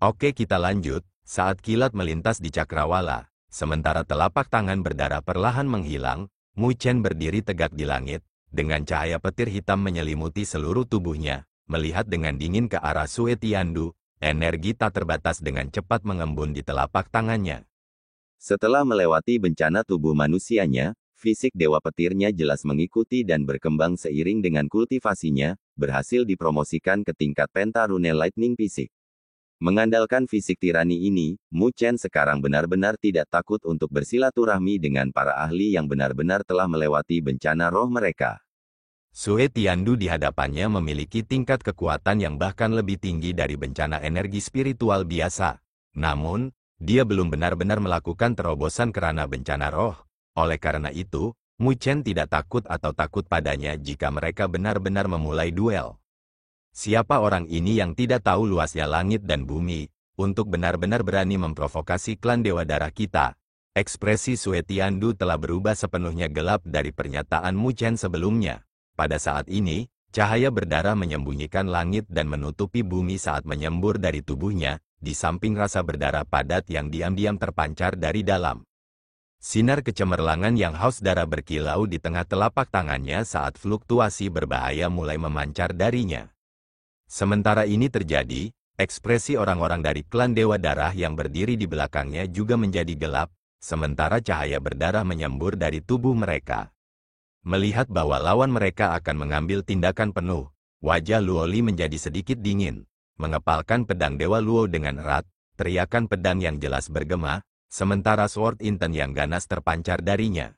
Oke, kita lanjut. Saat kilat melintas di cakrawala, sementara telapak tangan berdarah perlahan menghilang, Mu Chen berdiri tegak di langit, dengan cahaya petir hitam menyelimuti seluruh tubuhnya, melihat dengan dingin ke arah Sue Tiandu, energi tak terbatas dengan cepat mengembun di telapak tangannya. Setelah melewati bencana tubuh manusianya, fisik Dewa Petirnya jelas mengikuti dan berkembang seiring dengan kultivasinya, berhasil dipromosikan ke tingkat Pentarune Lightning Fisik. Mengandalkan fisik tirani ini, Mu Chen sekarang benar-benar tidak takut untuk bersilaturahmi dengan para ahli yang benar-benar telah melewati bencana roh mereka. Sue Tiandu di hadapannya memiliki tingkat kekuatan yang bahkan lebih tinggi dari bencana energi spiritual biasa. Namun, dia belum benar-benar melakukan terobosan kerana bencana roh. Oleh karena itu, Mu Chen tidak takut atau takut padanya jika mereka benar-benar memulai duel. Siapa orang ini yang tidak tahu luasnya langit dan bumi, untuk benar-benar berani memprovokasi klan Dewa Darah kita? Ekspresi Sue Tiandu telah berubah sepenuhnya gelap dari pernyataan Mu Chen sebelumnya. Pada saat ini, cahaya berdarah menyembunyikan langit dan menutupi bumi saat menyembur dari tubuhnya, di samping rasa berdarah padat yang diam-diam terpancar dari dalam. Sinar kecemerlangan yang haus darah berkilau di tengah telapak tangannya saat fluktuasi berbahaya mulai memancar darinya. Sementara ini terjadi, ekspresi orang-orang dari klan Dewa Darah yang berdiri di belakangnya juga menjadi gelap, sementara cahaya berdarah menyembur dari tubuh mereka. Melihat bahwa lawan mereka akan mengambil tindakan penuh, wajah Luoli menjadi sedikit dingin. Mengepalkan pedang Dewa Luo dengan erat, teriakan pedang yang jelas bergema, sementara Sword Inten yang ganas terpancar darinya.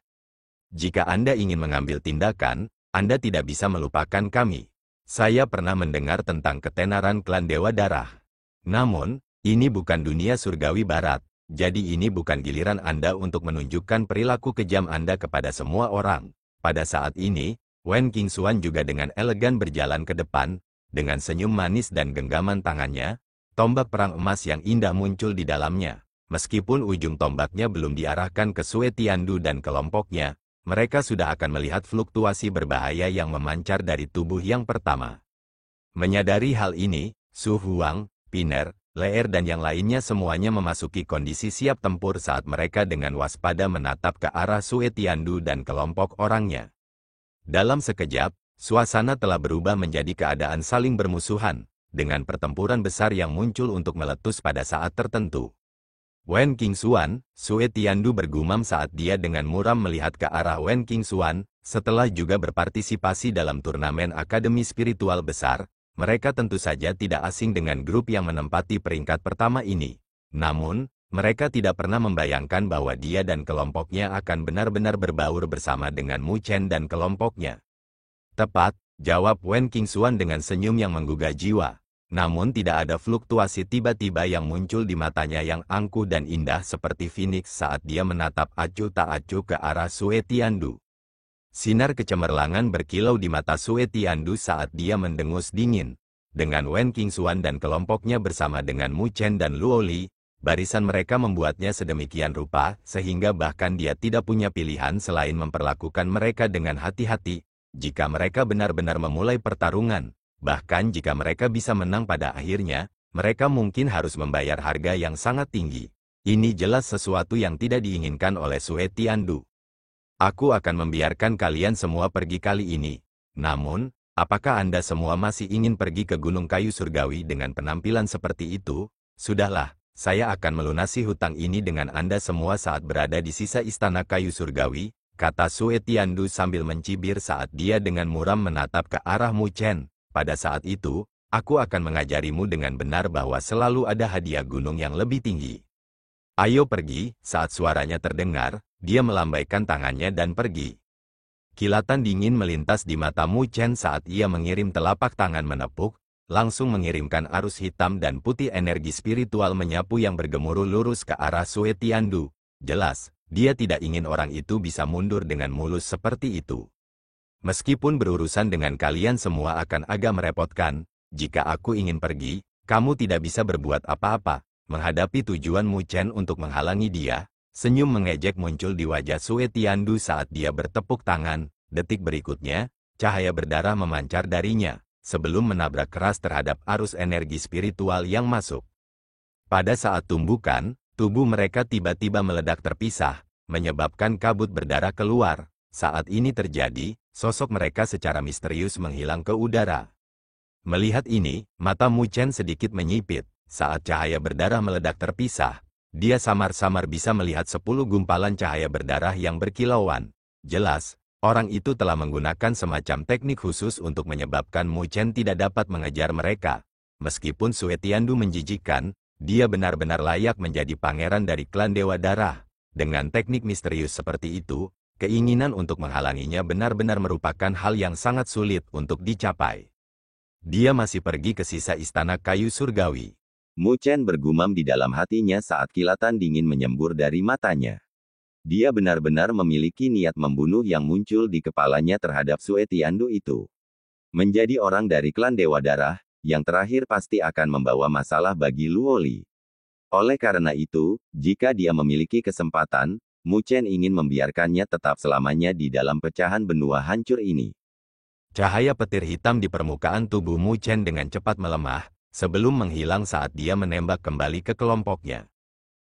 Jika Anda ingin mengambil tindakan, Anda tidak bisa melupakan kami. Saya pernah mendengar tentang ketenaran klan Dewa Darah. Namun, ini bukan dunia surgawi barat, jadi ini bukan giliran Anda untuk menunjukkan perilaku kejam Anda kepada semua orang. Pada saat ini, Wen Qingxuan juga dengan elegan berjalan ke depan, dengan senyum manis dan genggaman tangannya, tombak perang emas yang indah muncul di dalamnya. Meskipun ujung tombaknya belum diarahkan ke Sue Tiandu dan kelompoknya, mereka sudah akan melihat fluktuasi berbahaya yang memancar dari tubuh yang pertama. Menyadari hal ini, Su Huang, Piner, Leer dan yang lainnya semuanya memasuki kondisi siap tempur saat mereka dengan waspada menatap ke arah Sue Tiandu dan kelompok orangnya. Dalam sekejap, suasana telah berubah menjadi keadaan saling bermusuhan, dengan pertempuran besar yang muncul untuk meletus pada saat tertentu. Wen Qingxuan, Sue Tiandu bergumam saat dia dengan muram melihat ke arah Wen Qingxuan, setelah juga berpartisipasi dalam turnamen Akademi Spiritual Besar, mereka tentu saja tidak asing dengan grup yang menempati peringkat pertama ini. Namun, mereka tidak pernah membayangkan bahwa dia dan kelompoknya akan benar-benar berbaur bersama dengan Mu Chen dan kelompoknya. Tepat, jawab Wen Qingxuan dengan senyum yang menggugah jiwa. Namun tidak ada fluktuasi tiba-tiba yang muncul di matanya yang angkuh dan indah seperti Phoenix saat dia menatap acuh tak acuh ke arah Sue Tiandu. Sinar kecemerlangan berkilau di mata Sue Tiandu saat dia mendengus dingin. Dengan Wen Qingxuan dan kelompoknya bersama dengan Mu Chen dan Luo Li, barisan mereka membuatnya sedemikian rupa sehingga bahkan dia tidak punya pilihan selain memperlakukan mereka dengan hati-hati. Jika mereka benar-benar memulai pertarungan, bahkan jika mereka bisa menang pada akhirnya, mereka mungkin harus membayar harga yang sangat tinggi. Ini jelas sesuatu yang tidak diinginkan oleh Sue Tiandu. Aku akan membiarkan kalian semua pergi kali ini. Namun, apakah Anda semua masih ingin pergi ke Gunung Kayu Surgawi dengan penampilan seperti itu? Sudahlah, saya akan melunasi hutang ini dengan Anda semua saat berada di sisa Istana Kayu Surgawi, kata Sue Tiandu sambil mencibir saat dia dengan muram menatap ke arah Mu Chen. Pada saat itu, aku akan mengajarimu dengan benar bahwa selalu ada hadiah gunung yang lebih tinggi. Ayo pergi, saat suaranya terdengar, dia melambaikan tangannya dan pergi. Kilatan dingin melintas di mata Mu Chen saat ia mengirim telapak tangan menepuk, langsung mengirimkan arus hitam dan putih energi spiritual menyapu yang bergemuruh lurus ke arah Sue Tiandu. Jelas, dia tidak ingin orang itu bisa mundur dengan mulus seperti itu. Meskipun berurusan dengan kalian semua akan agak merepotkan, jika aku ingin pergi, kamu tidak bisa berbuat apa-apa. Menghadapi tujuan Mu Chen untuk menghalangi dia, senyum mengejek muncul di wajah Sue Tiandu saat dia bertepuk tangan. Detik berikutnya, cahaya berdarah memancar darinya, sebelum menabrak keras terhadap arus energi spiritual yang masuk. Pada saat tumbukan, tubuh mereka tiba-tiba meledak terpisah, menyebabkan kabut berdarah keluar. Saat ini terjadi, sosok mereka secara misterius menghilang ke udara. Melihat ini, mata Mu Chen sedikit menyipit. Saat cahaya berdarah meledak terpisah, dia samar-samar bisa melihat 10 gumpalan cahaya berdarah yang berkilauan. Jelas, orang itu telah menggunakan semacam teknik khusus untuk menyebabkan Mu Chen tidak dapat mengejar mereka. Meskipun Sue Tiandu menjijikkan, dia benar-benar layak menjadi pangeran dari klan Dewa Darah. Dengan teknik misterius seperti itu, keinginan untuk menghalanginya benar-benar merupakan hal yang sangat sulit untuk dicapai. Dia masih pergi ke sisa istana kayu surgawi. Mu Chen bergumam di dalam hatinya saat kilatan dingin menyembur dari matanya. Dia benar-benar memiliki niat membunuh yang muncul di kepalanya terhadap Sue Tiandu itu. Menjadi orang dari klan Dewa Darah, yang terakhir pasti akan membawa masalah bagi Luoli. Oleh karena itu, jika dia memiliki kesempatan, Mu Chen ingin membiarkannya tetap selamanya di dalam pecahan benua hancur ini. Cahaya petir hitam di permukaan tubuh Mu Chen dengan cepat melemah, sebelum menghilang saat dia menembak kembali ke kelompoknya.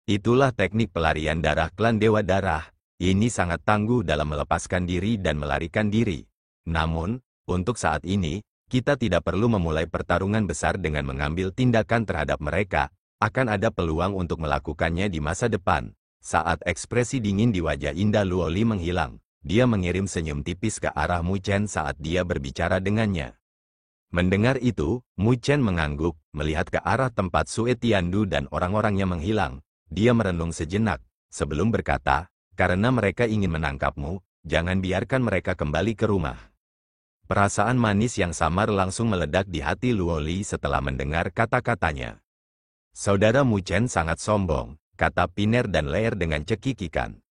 Itulah teknik pelarian darah klan Dewa Darah. Ini sangat tangguh dalam melepaskan diri dan melarikan diri. Namun, untuk saat ini, kita tidak perlu memulai pertarungan besar dengan mengambil tindakan terhadap mereka. Akan ada peluang untuk melakukannya di masa depan. Saat ekspresi dingin di wajah Indah Luoli menghilang, dia mengirim senyum tipis ke arah Mu Chen saat dia berbicara dengannya. Mendengar itu, Mu Chen mengangguk, melihat ke arah tempat Sue Tiandu dan orang-orangnya menghilang. Dia merenung sejenak, sebelum berkata, karena mereka ingin menangkapmu, jangan biarkan mereka kembali ke rumah. Perasaan manis yang samar langsung meledak di hati Luoli setelah mendengar kata-katanya. Saudara Mu Chen sangat sombong, kata Piner dan Leer dengan cekikikan.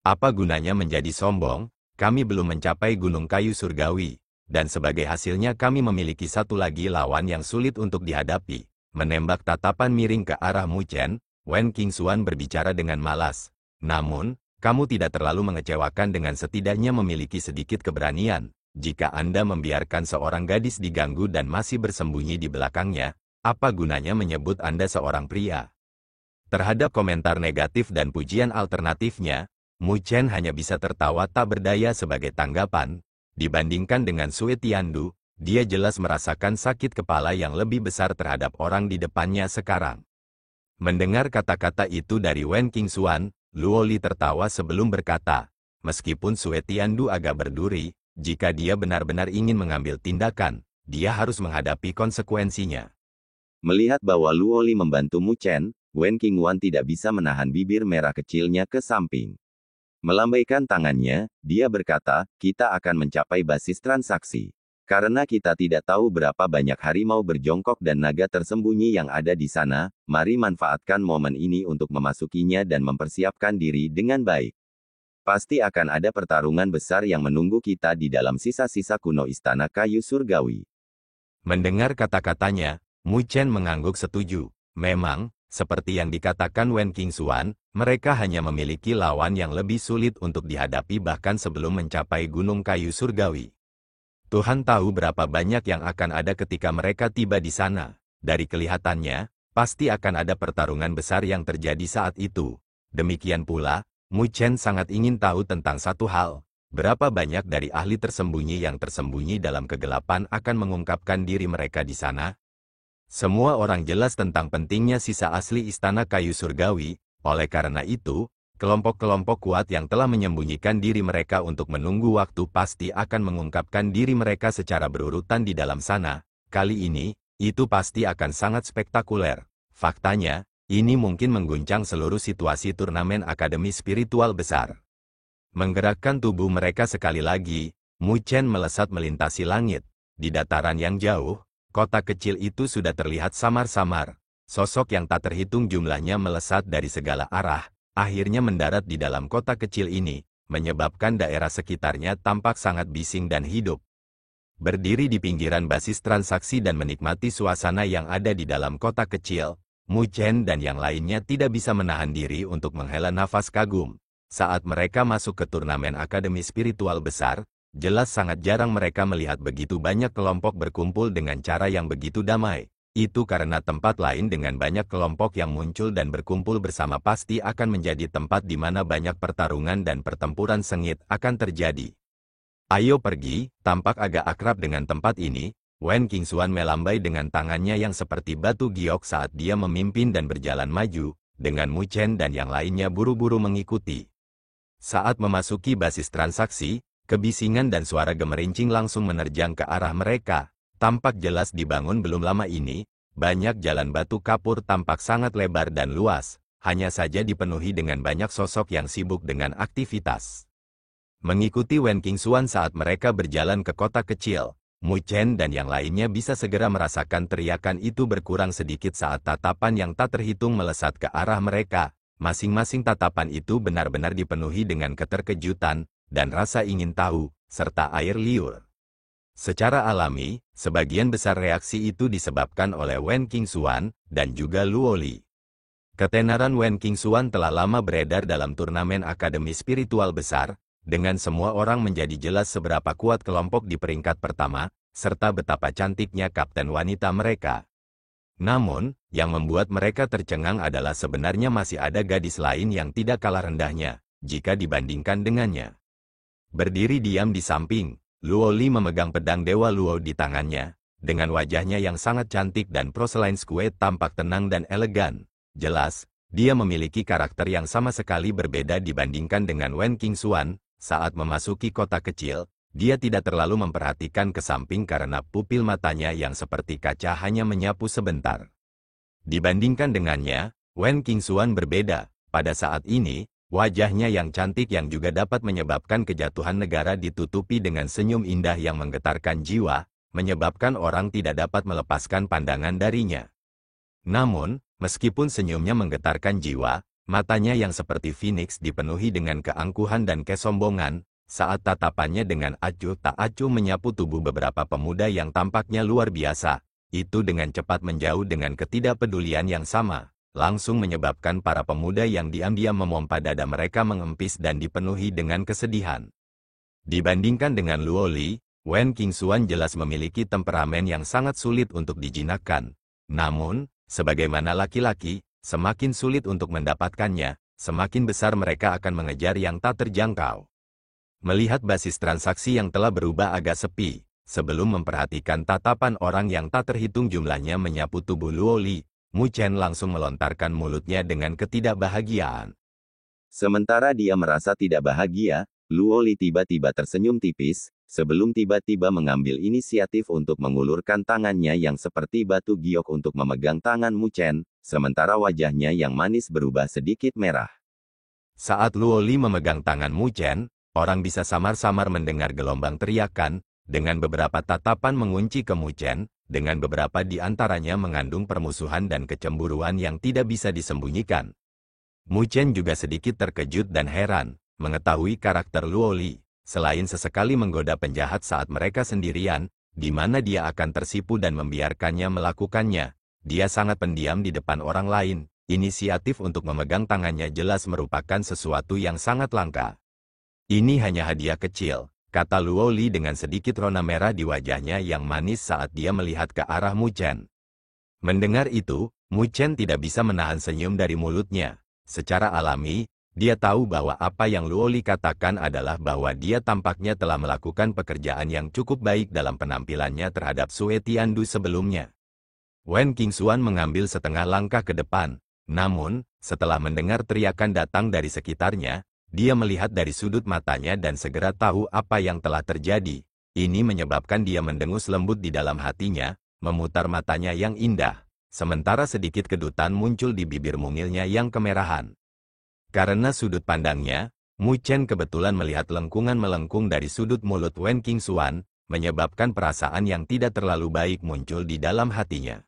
Apa gunanya menjadi sombong? Kami belum mencapai gunung kayu surgawi, dan sebagai hasilnya kami memiliki satu lagi lawan yang sulit untuk dihadapi. Menembak tatapan miring ke arah Mu Chen, Wen Qingxuan berbicara dengan malas. Namun, kamu tidak terlalu mengecewakan dengan setidaknya memiliki sedikit keberanian. Jika Anda membiarkan seorang gadis diganggu dan masih bersembunyi di belakangnya, apa gunanya menyebut Anda seorang pria? Terhadap komentar negatif dan pujian alternatifnya, Mu Chen hanya bisa tertawa tak berdaya sebagai tanggapan. Dibandingkan dengan Sue Tiandu, dia jelas merasakan sakit kepala yang lebih besar terhadap orang di depannya sekarang. Mendengar kata-kata itu dari Wen Qingxuan, Luoli tertawa sebelum berkata, meskipun Sue Tiandu agak berduri, jika dia benar-benar ingin mengambil tindakan, dia harus menghadapi konsekuensinya. Melihat bahwa Luoli membantu Mu Chen, Wen Qingxuan tidak bisa menahan bibir merah kecilnya ke samping. Melambaikan tangannya, dia berkata, kita akan mencapai basis transaksi. Karena kita tidak tahu berapa banyak harimau berjongkok dan naga tersembunyi yang ada di sana, mari manfaatkan momen ini untuk memasukinya dan mempersiapkan diri dengan baik. Pasti akan ada pertarungan besar yang menunggu kita di dalam sisa-sisa kuno istana kayu surgawi. Mendengar kata-katanya, Mu Chen mengangguk setuju. Memang, seperti yang dikatakan Wen Qingxuan, mereka hanya memiliki lawan yang lebih sulit untuk dihadapi bahkan sebelum mencapai gunung kayu surgawi. Tuhan tahu berapa banyak yang akan ada ketika mereka tiba di sana. Dari kelihatannya, pasti akan ada pertarungan besar yang terjadi saat itu. Demikian pula, Mu Chen sangat ingin tahu tentang satu hal. Berapa banyak dari ahli tersembunyi yang tersembunyi dalam kegelapan akan mengungkapkan diri mereka di sana? Semua orang jelas tentang pentingnya sisa asli istana kayu surgawi, oleh karena itu, kelompok-kelompok kuat yang telah menyembunyikan diri mereka untuk menunggu waktu pasti akan mengungkapkan diri mereka secara berurutan di dalam sana. Kali ini, itu pasti akan sangat spektakuler. Faktanya, ini mungkin mengguncang seluruh situasi turnamen akademi spiritual besar. Menggerakkan tubuh mereka sekali lagi, Mu Chen melesat melintasi langit. Di dataran yang jauh, kota kecil itu sudah terlihat samar-samar. Sosok yang tak terhitung jumlahnya melesat dari segala arah, akhirnya mendarat di dalam kota kecil ini, menyebabkan daerah sekitarnya tampak sangat bising dan hidup. Berdiri di pinggiran basis transaksi dan menikmati suasana yang ada di dalam kota kecil, Mu Chen dan yang lainnya tidak bisa menahan diri untuk menghela nafas kagum. Saat mereka masuk ke turnamen akademi spiritual besar, jelas sangat jarang mereka melihat begitu banyak kelompok berkumpul dengan cara yang begitu damai. Itu karena tempat lain dengan banyak kelompok yang muncul dan berkumpul bersama pasti akan menjadi tempat di mana banyak pertarungan dan pertempuran sengit akan terjadi. Ayo pergi, tampak agak akrab dengan tempat ini. Wen Qingxuan melambai dengan tangannya yang seperti batu giok saat dia memimpin dan berjalan maju, dengan Mu Chen dan yang lainnya buru-buru mengikuti. Saat memasuki basis transaksi, kebisingan dan suara gemerincing langsung menerjang ke arah mereka. Tampak jelas dibangun belum lama ini, banyak jalan batu kapur tampak sangat lebar dan luas, hanya saja dipenuhi dengan banyak sosok yang sibuk dengan aktivitas. Mengikuti Wen Qingxuan saat mereka berjalan ke kota kecil, Mu Chen dan yang lainnya bisa segera merasakan teriakan itu berkurang sedikit saat tatapan yang tak terhitung melesat ke arah mereka. Masing-masing tatapan itu benar-benar dipenuhi dengan keterkejutan dan rasa ingin tahu, serta air liur. Secara alami, sebagian besar reaksi itu disebabkan oleh Wen Qingxuan dan juga Luo Li. Ketenaran Wen Qingxuan telah lama beredar dalam turnamen akademi spiritual besar, dengan semua orang menjadi jelas seberapa kuat kelompok di peringkat pertama, serta betapa cantiknya kapten wanita mereka. Namun, yang membuat mereka tercengang adalah sebenarnya masih ada gadis lain yang tidak kalah rendahnya, jika dibandingkan dengannya. Berdiri diam di samping, Luo Li memegang pedang Dewa Luo di tangannya, dengan wajahnya yang sangat cantik dan porcelain square tampak tenang dan elegan. Jelas, dia memiliki karakter yang sama sekali berbeda dibandingkan dengan Wen Qingxuan. Saat memasuki kota kecil, dia tidak terlalu memperhatikan ke samping karena pupil matanya yang seperti kaca hanya menyapu sebentar. Dibandingkan dengannya, Wen Qingxuan berbeda. Pada saat ini, wajahnya yang cantik yang juga dapat menyebabkan kejatuhan negara ditutupi dengan senyum indah yang menggetarkan jiwa, menyebabkan orang tidak dapat melepaskan pandangan darinya. Namun, meskipun senyumnya menggetarkan jiwa, matanya yang seperti Phoenix dipenuhi dengan keangkuhan dan kesombongan, saat tatapannya dengan acuh tak acuh menyapu tubuh beberapa pemuda yang tampaknya luar biasa, itu dengan cepat menjauh dengan ketidakpedulian yang sama, langsung menyebabkan para pemuda yang diam-diam memompa dada mereka mengempis dan dipenuhi dengan kesedihan. Dibandingkan dengan Luo Li, Wen Qingxuan jelas memiliki temperamen yang sangat sulit untuk dijinakkan. Namun, sebagaimana laki-laki, semakin sulit untuk mendapatkannya, semakin besar mereka akan mengejar yang tak terjangkau. Melihat basis transaksi yang telah berubah agak sepi, sebelum memperhatikan tatapan orang yang tak terhitung jumlahnya menyapu tubuh Luo Li, Mu Chen langsung melontarkan mulutnya dengan ketidakbahagiaan. Sementara dia merasa tidak bahagia, Luo Li tiba-tiba tersenyum tipis, sebelum tiba-tiba mengambil inisiatif untuk mengulurkan tangannya yang seperti batu giok untuk memegang tangan Mu Chen, sementara wajahnya yang manis berubah sedikit merah. Saat Luo Li memegang tangan Mu Chen, orang bisa samar-samar mendengar gelombang teriakan, dengan beberapa tatapan mengunci ke Mu Chen, dengan beberapa di antaranya mengandung permusuhan dan kecemburuan yang tidak bisa disembunyikan. Mu Chen juga sedikit terkejut dan heran, mengetahui karakter Luo Li, selain sesekali menggoda penjahat saat mereka sendirian, di mana dia akan tersipu dan membiarkannya melakukannya. Dia sangat pendiam di depan orang lain, inisiatif untuk memegang tangannya jelas merupakan sesuatu yang sangat langka. Ini hanya hadiah kecil, kata Luo Li dengan sedikit rona merah di wajahnya yang manis saat dia melihat ke arah Mu Chen. Mendengar itu, Mu Chen tidak bisa menahan senyum dari mulutnya. Secara alami, dia tahu bahwa apa yang Luo Li katakan adalah bahwa dia tampaknya telah melakukan pekerjaan yang cukup baik dalam penampilannya terhadap Sue Tiandu sebelumnya. Wen Qingxuan mengambil setengah langkah ke depan, namun, setelah mendengar teriakan datang dari sekitarnya, dia melihat dari sudut matanya dan segera tahu apa yang telah terjadi. Ini menyebabkan dia mendengus lembut di dalam hatinya, memutar matanya yang indah, sementara sedikit kedutan muncul di bibir mungilnya yang kemerahan. Karena sudut pandangnya, Mu Chen kebetulan melihat lengkungan melengkung dari sudut mulut Wen Qingxuan, menyebabkan perasaan yang tidak terlalu baik muncul di dalam hatinya.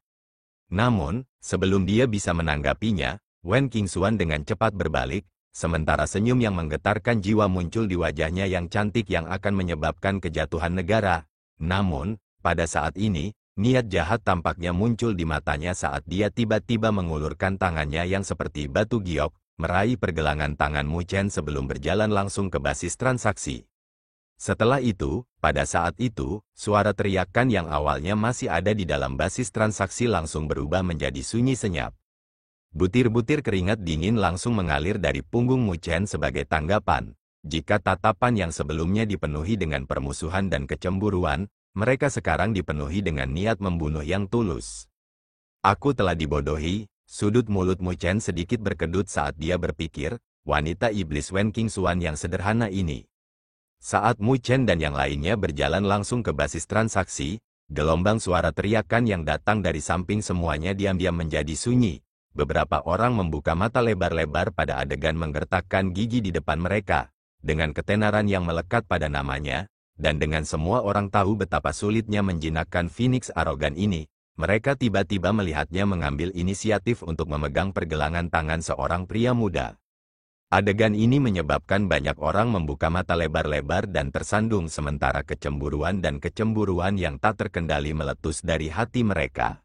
Namun, sebelum dia bisa menanggapinya, Wen Qingxuan dengan cepat berbalik, sementara senyum yang menggetarkan jiwa muncul di wajahnya yang cantik yang akan menyebabkan kejatuhan negara. Namun, pada saat ini, niat jahat tampaknya muncul di matanya saat dia tiba-tiba mengulurkan tangannya yang seperti batu giok, meraih pergelangan tangan Mu Chen sebelum berjalan langsung ke basis transaksi. Setelah itu, pada saat itu, suara teriakan yang awalnya masih ada di dalam basis transaksi langsung berubah menjadi sunyi senyap. Butir-butir keringat dingin langsung mengalir dari punggung Mu Chen sebagai tanggapan. Jika tatapan yang sebelumnya dipenuhi dengan permusuhan dan kecemburuan, mereka sekarang dipenuhi dengan niat membunuh yang tulus. Aku telah dibodohi, sudut mulut Mu Chen sedikit berkedut saat dia berpikir, wanita iblis Wen Qingxuan yang sederhana ini. Saat Mu Chen dan yang lainnya berjalan langsung ke basis transaksi, gelombang suara teriakan yang datang dari samping semuanya diam-diam menjadi sunyi. Beberapa orang membuka mata lebar-lebar pada adegan menggertakkan gigi di depan mereka, dengan ketenaran yang melekat pada namanya, dan dengan semua orang tahu betapa sulitnya menjinakkan Phoenix arogan ini, mereka tiba-tiba melihatnya mengambil inisiatif untuk memegang pergelangan tangan seorang pria muda. Adegan ini menyebabkan banyak orang membuka mata lebar-lebar dan tersandung sementara kecemburuan yang tak terkendali meletus dari hati mereka.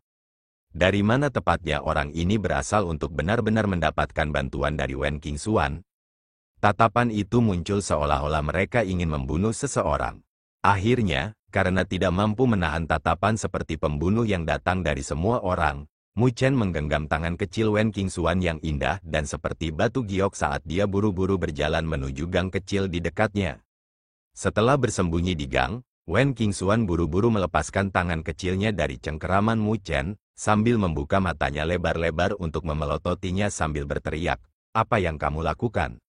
Dari mana tepatnya orang ini berasal untuk benar-benar mendapatkan bantuan dari Wen Qingxuan? Tatapan itu muncul seolah-olah mereka ingin membunuh seseorang. Akhirnya, karena tidak mampu menahan tatapan seperti pembunuh yang datang dari semua orang, Mu Chen menggenggam tangan kecil Wen Qingxuan yang indah dan seperti batu giok saat dia buru-buru berjalan menuju gang kecil di dekatnya. Setelah bersembunyi di gang, Wen Qingxuan buru-buru melepaskan tangan kecilnya dari cengkeraman Mu Chen, sambil membuka matanya lebar-lebar untuk memelototinya sambil berteriak, "Apa yang kamu lakukan?"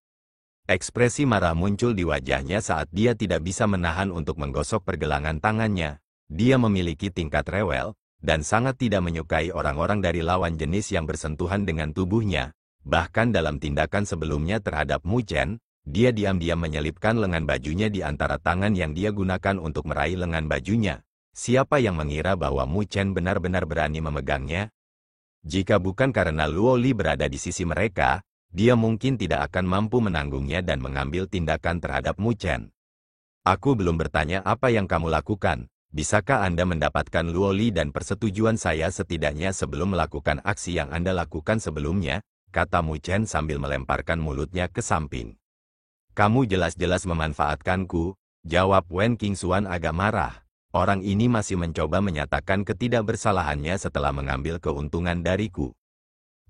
Ekspresi marah muncul di wajahnya saat dia tidak bisa menahan untuk menggosok pergelangan tangannya. Dia memiliki tingkat rewel, dan sangat tidak menyukai orang-orang dari lawan jenis yang bersentuhan dengan tubuhnya. Bahkan dalam tindakan sebelumnya terhadap Mu Chen, dia diam-diam menyelipkan lengan bajunya di antara tangan yang dia gunakan untuk meraih lengan bajunya. Siapa yang mengira bahwa Mu Chen benar-benar berani memegangnya? Jika bukan karena Luo Li berada di sisi mereka, dia mungkin tidak akan mampu menanggungnya dan mengambil tindakan terhadap Mu Chen. "Aku belum bertanya apa yang kamu lakukan. Bisakah Anda mendapatkan Luo Li dan persetujuan saya setidaknya sebelum melakukan aksi yang Anda lakukan sebelumnya?" kata Mu Chen sambil melemparkan mulutnya ke samping. "Kamu jelas-jelas memanfaatkanku," jawab Wen Qingxuan agak marah. Orang ini masih mencoba menyatakan ketidakbersalahannya setelah mengambil keuntungan dariku.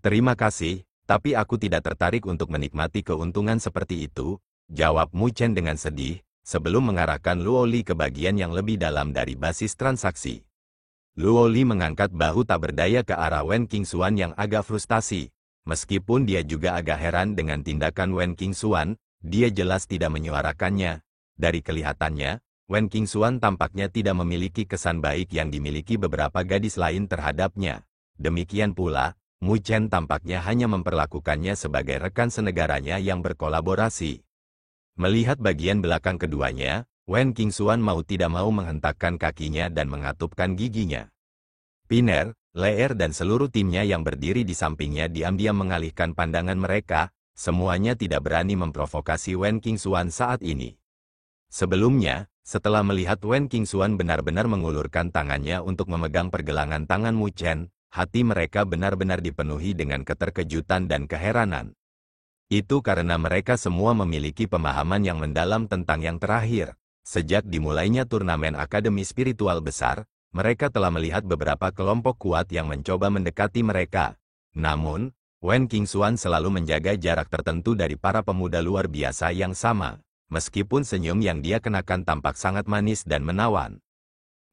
"Terima kasih, tapi aku tidak tertarik untuk menikmati keuntungan seperti itu," jawab Mu Chen dengan sedih, sebelum mengarahkan Luo Li ke bagian yang lebih dalam dari basis transaksi. Luo Li mengangkat bahu tak berdaya ke arah Wen Qingxuan yang agak frustasi. Meskipun dia juga agak heran dengan tindakan Wen Qingxuan, dia jelas tidak menyuarakannya. Dari kelihatannya, Wen Qingxuan tampaknya tidak memiliki kesan baik yang dimiliki beberapa gadis lain terhadapnya. Demikian pula, Mu Chen tampaknya hanya memperlakukannya sebagai rekan senegaranya yang berkolaborasi. Melihat bagian belakang keduanya, Wen Qingxuan mau tidak mau menghentakkan kakinya dan mengatupkan giginya. Piner, Leer dan seluruh timnya yang berdiri di sampingnya diam-diam mengalihkan pandangan mereka, semuanya tidak berani memprovokasi Wen Qingxuan saat ini. Sebelumnya, setelah melihat Wen Qingxuan benar-benar mengulurkan tangannya untuk memegang pergelangan tangan Mu Chen, hati mereka benar-benar dipenuhi dengan keterkejutan dan keheranan. Itu karena mereka semua memiliki pemahaman yang mendalam tentang yang terakhir. Sejak dimulainya turnamen Akademi Spiritual Besar, mereka telah melihat beberapa kelompok kuat yang mencoba mendekati mereka. Namun, Wen Qingxuan selalu menjaga jarak tertentu dari para pemuda luar biasa yang sama, meskipun senyum yang dia kenakan tampak sangat manis dan menawan.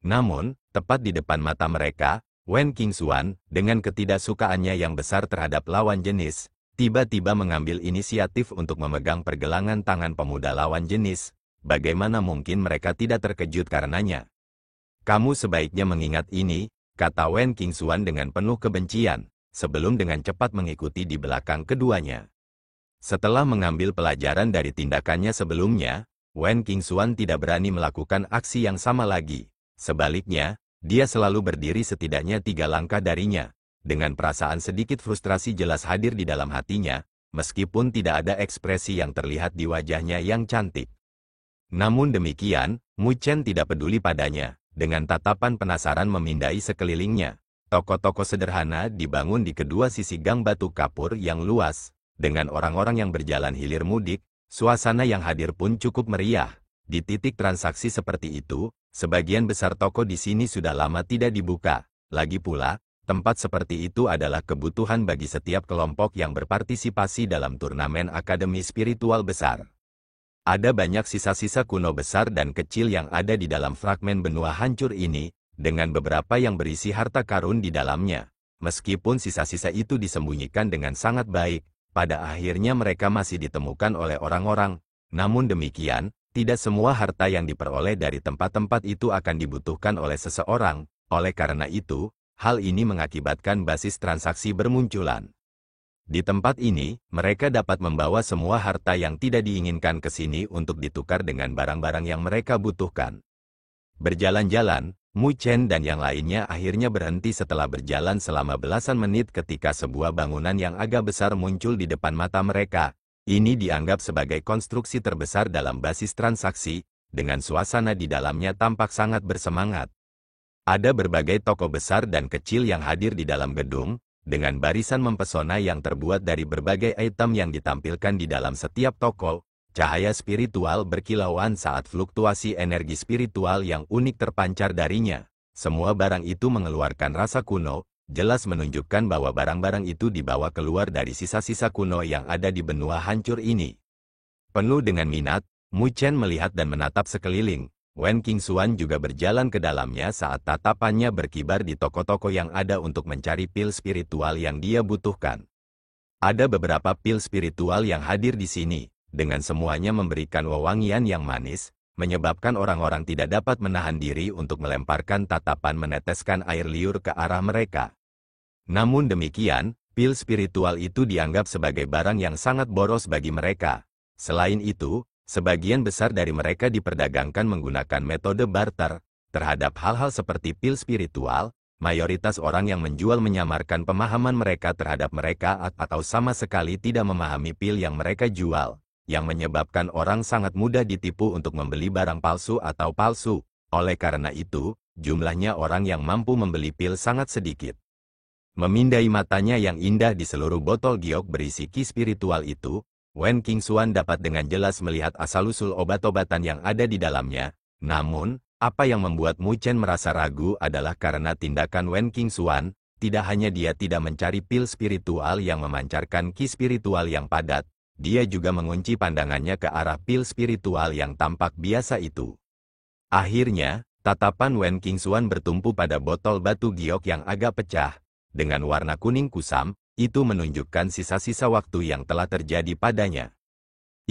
Namun, tepat di depan mata mereka, Wen Qingxuan, dengan ketidaksukaannya yang besar terhadap lawan jenis, tiba-tiba mengambil inisiatif untuk memegang pergelangan tangan pemuda lawan jenis. Bagaimana mungkin mereka tidak terkejut karenanya? "Kamu sebaiknya mengingat ini," kata Wen Qingxuan dengan penuh kebencian, sebelum dengan cepat mengikuti di belakang keduanya. Setelah mengambil pelajaran dari tindakannya sebelumnya, Wen Qingxuan tidak berani melakukan aksi yang sama lagi. Sebaliknya, dia selalu berdiri setidaknya 3 langkah darinya. Dengan perasaan sedikit frustrasi jelas hadir di dalam hatinya, meskipun tidak ada ekspresi yang terlihat di wajahnya yang cantik. Namun demikian, Mu Chen tidak peduli padanya. Dengan tatapan penasaran memindai sekelilingnya. Toko-toko sederhana dibangun di kedua sisi gang batu kapur yang luas. Dengan orang-orang yang berjalan hilir mudik, suasana yang hadir pun cukup meriah. Di titik transaksi seperti itu, sebagian besar toko di sini sudah lama tidak dibuka. Lagi pula, tempat seperti itu adalah kebutuhan bagi setiap kelompok yang berpartisipasi dalam turnamen akademi spiritual besar. Ada banyak sisa-sisa kuno besar dan kecil yang ada di dalam fragmen benua hancur ini, dengan beberapa yang berisi harta karun di dalamnya. Meskipun sisa-sisa itu disembunyikan dengan sangat baik, pada akhirnya mereka masih ditemukan oleh orang-orang. Namun demikian, tidak semua harta yang diperoleh dari tempat-tempat itu akan dibutuhkan oleh seseorang. Oleh karena itu, hal ini mengakibatkan basis transaksi bermunculan. Di tempat ini, mereka dapat membawa semua harta yang tidak diinginkan ke sini untuk ditukar dengan barang-barang yang mereka butuhkan. Berjalan-jalan, Mu Chen dan yang lainnya akhirnya berhenti setelah berjalan selama belasan menit ketika sebuah bangunan yang agak besar muncul di depan mata mereka. Ini dianggap sebagai konstruksi terbesar dalam basis transaksi, dengan suasana di dalamnya tampak sangat bersemangat. Ada berbagai toko besar dan kecil yang hadir di dalam gedung, dengan barisan mempesona yang terbuat dari berbagai item yang ditampilkan di dalam setiap toko. Cahaya spiritual berkilauan saat fluktuasi energi spiritual yang unik terpancar darinya. Semua barang itu mengeluarkan rasa kuno, jelas menunjukkan bahwa barang-barang itu dibawa keluar dari sisa-sisa kuno yang ada di benua hancur ini. Penuh dengan minat, Mu Chen melihat dan menatap sekeliling. Wen Qingxuan juga berjalan ke dalamnya saat tatapannya berkibar di toko-toko yang ada untuk mencari pil spiritual yang dia butuhkan. Ada beberapa pil spiritual yang hadir di sini, dengan semuanya memberikan wewangian yang manis, menyebabkan orang-orang tidak dapat menahan diri untuk melemparkan tatapan meneteskan air liur ke arah mereka. Namun demikian, pil spiritual itu dianggap sebagai barang yang sangat boros bagi mereka. Selain itu, sebagian besar dari mereka diperdagangkan menggunakan metode barter. Terhadap hal-hal seperti pil spiritual, mayoritas orang yang menjual menyamarkan pemahaman mereka terhadap mereka atau sama sekali tidak memahami pil yang mereka jual, yang menyebabkan orang sangat mudah ditipu untuk membeli barang palsu atau palsu. Oleh karena itu, jumlahnya orang yang mampu membeli pil sangat sedikit. Memindai matanya yang indah di seluruh botol giok berisi ki spiritual itu, Wen Qingxuan dapat dengan jelas melihat asal-usul obat-obatan yang ada di dalamnya. Namun, apa yang membuat Mu Chen merasa ragu adalah karena tindakan Wen Qingxuan. Tidak hanya dia tidak mencari pil spiritual yang memancarkan ki spiritual yang padat, dia juga mengunci pandangannya ke arah pil spiritual yang tampak biasa itu. Akhirnya, tatapan Wen Qingxuan bertumpu pada botol batu giok yang agak pecah, dengan warna kuning kusam. Itu menunjukkan sisa-sisa waktu yang telah terjadi padanya.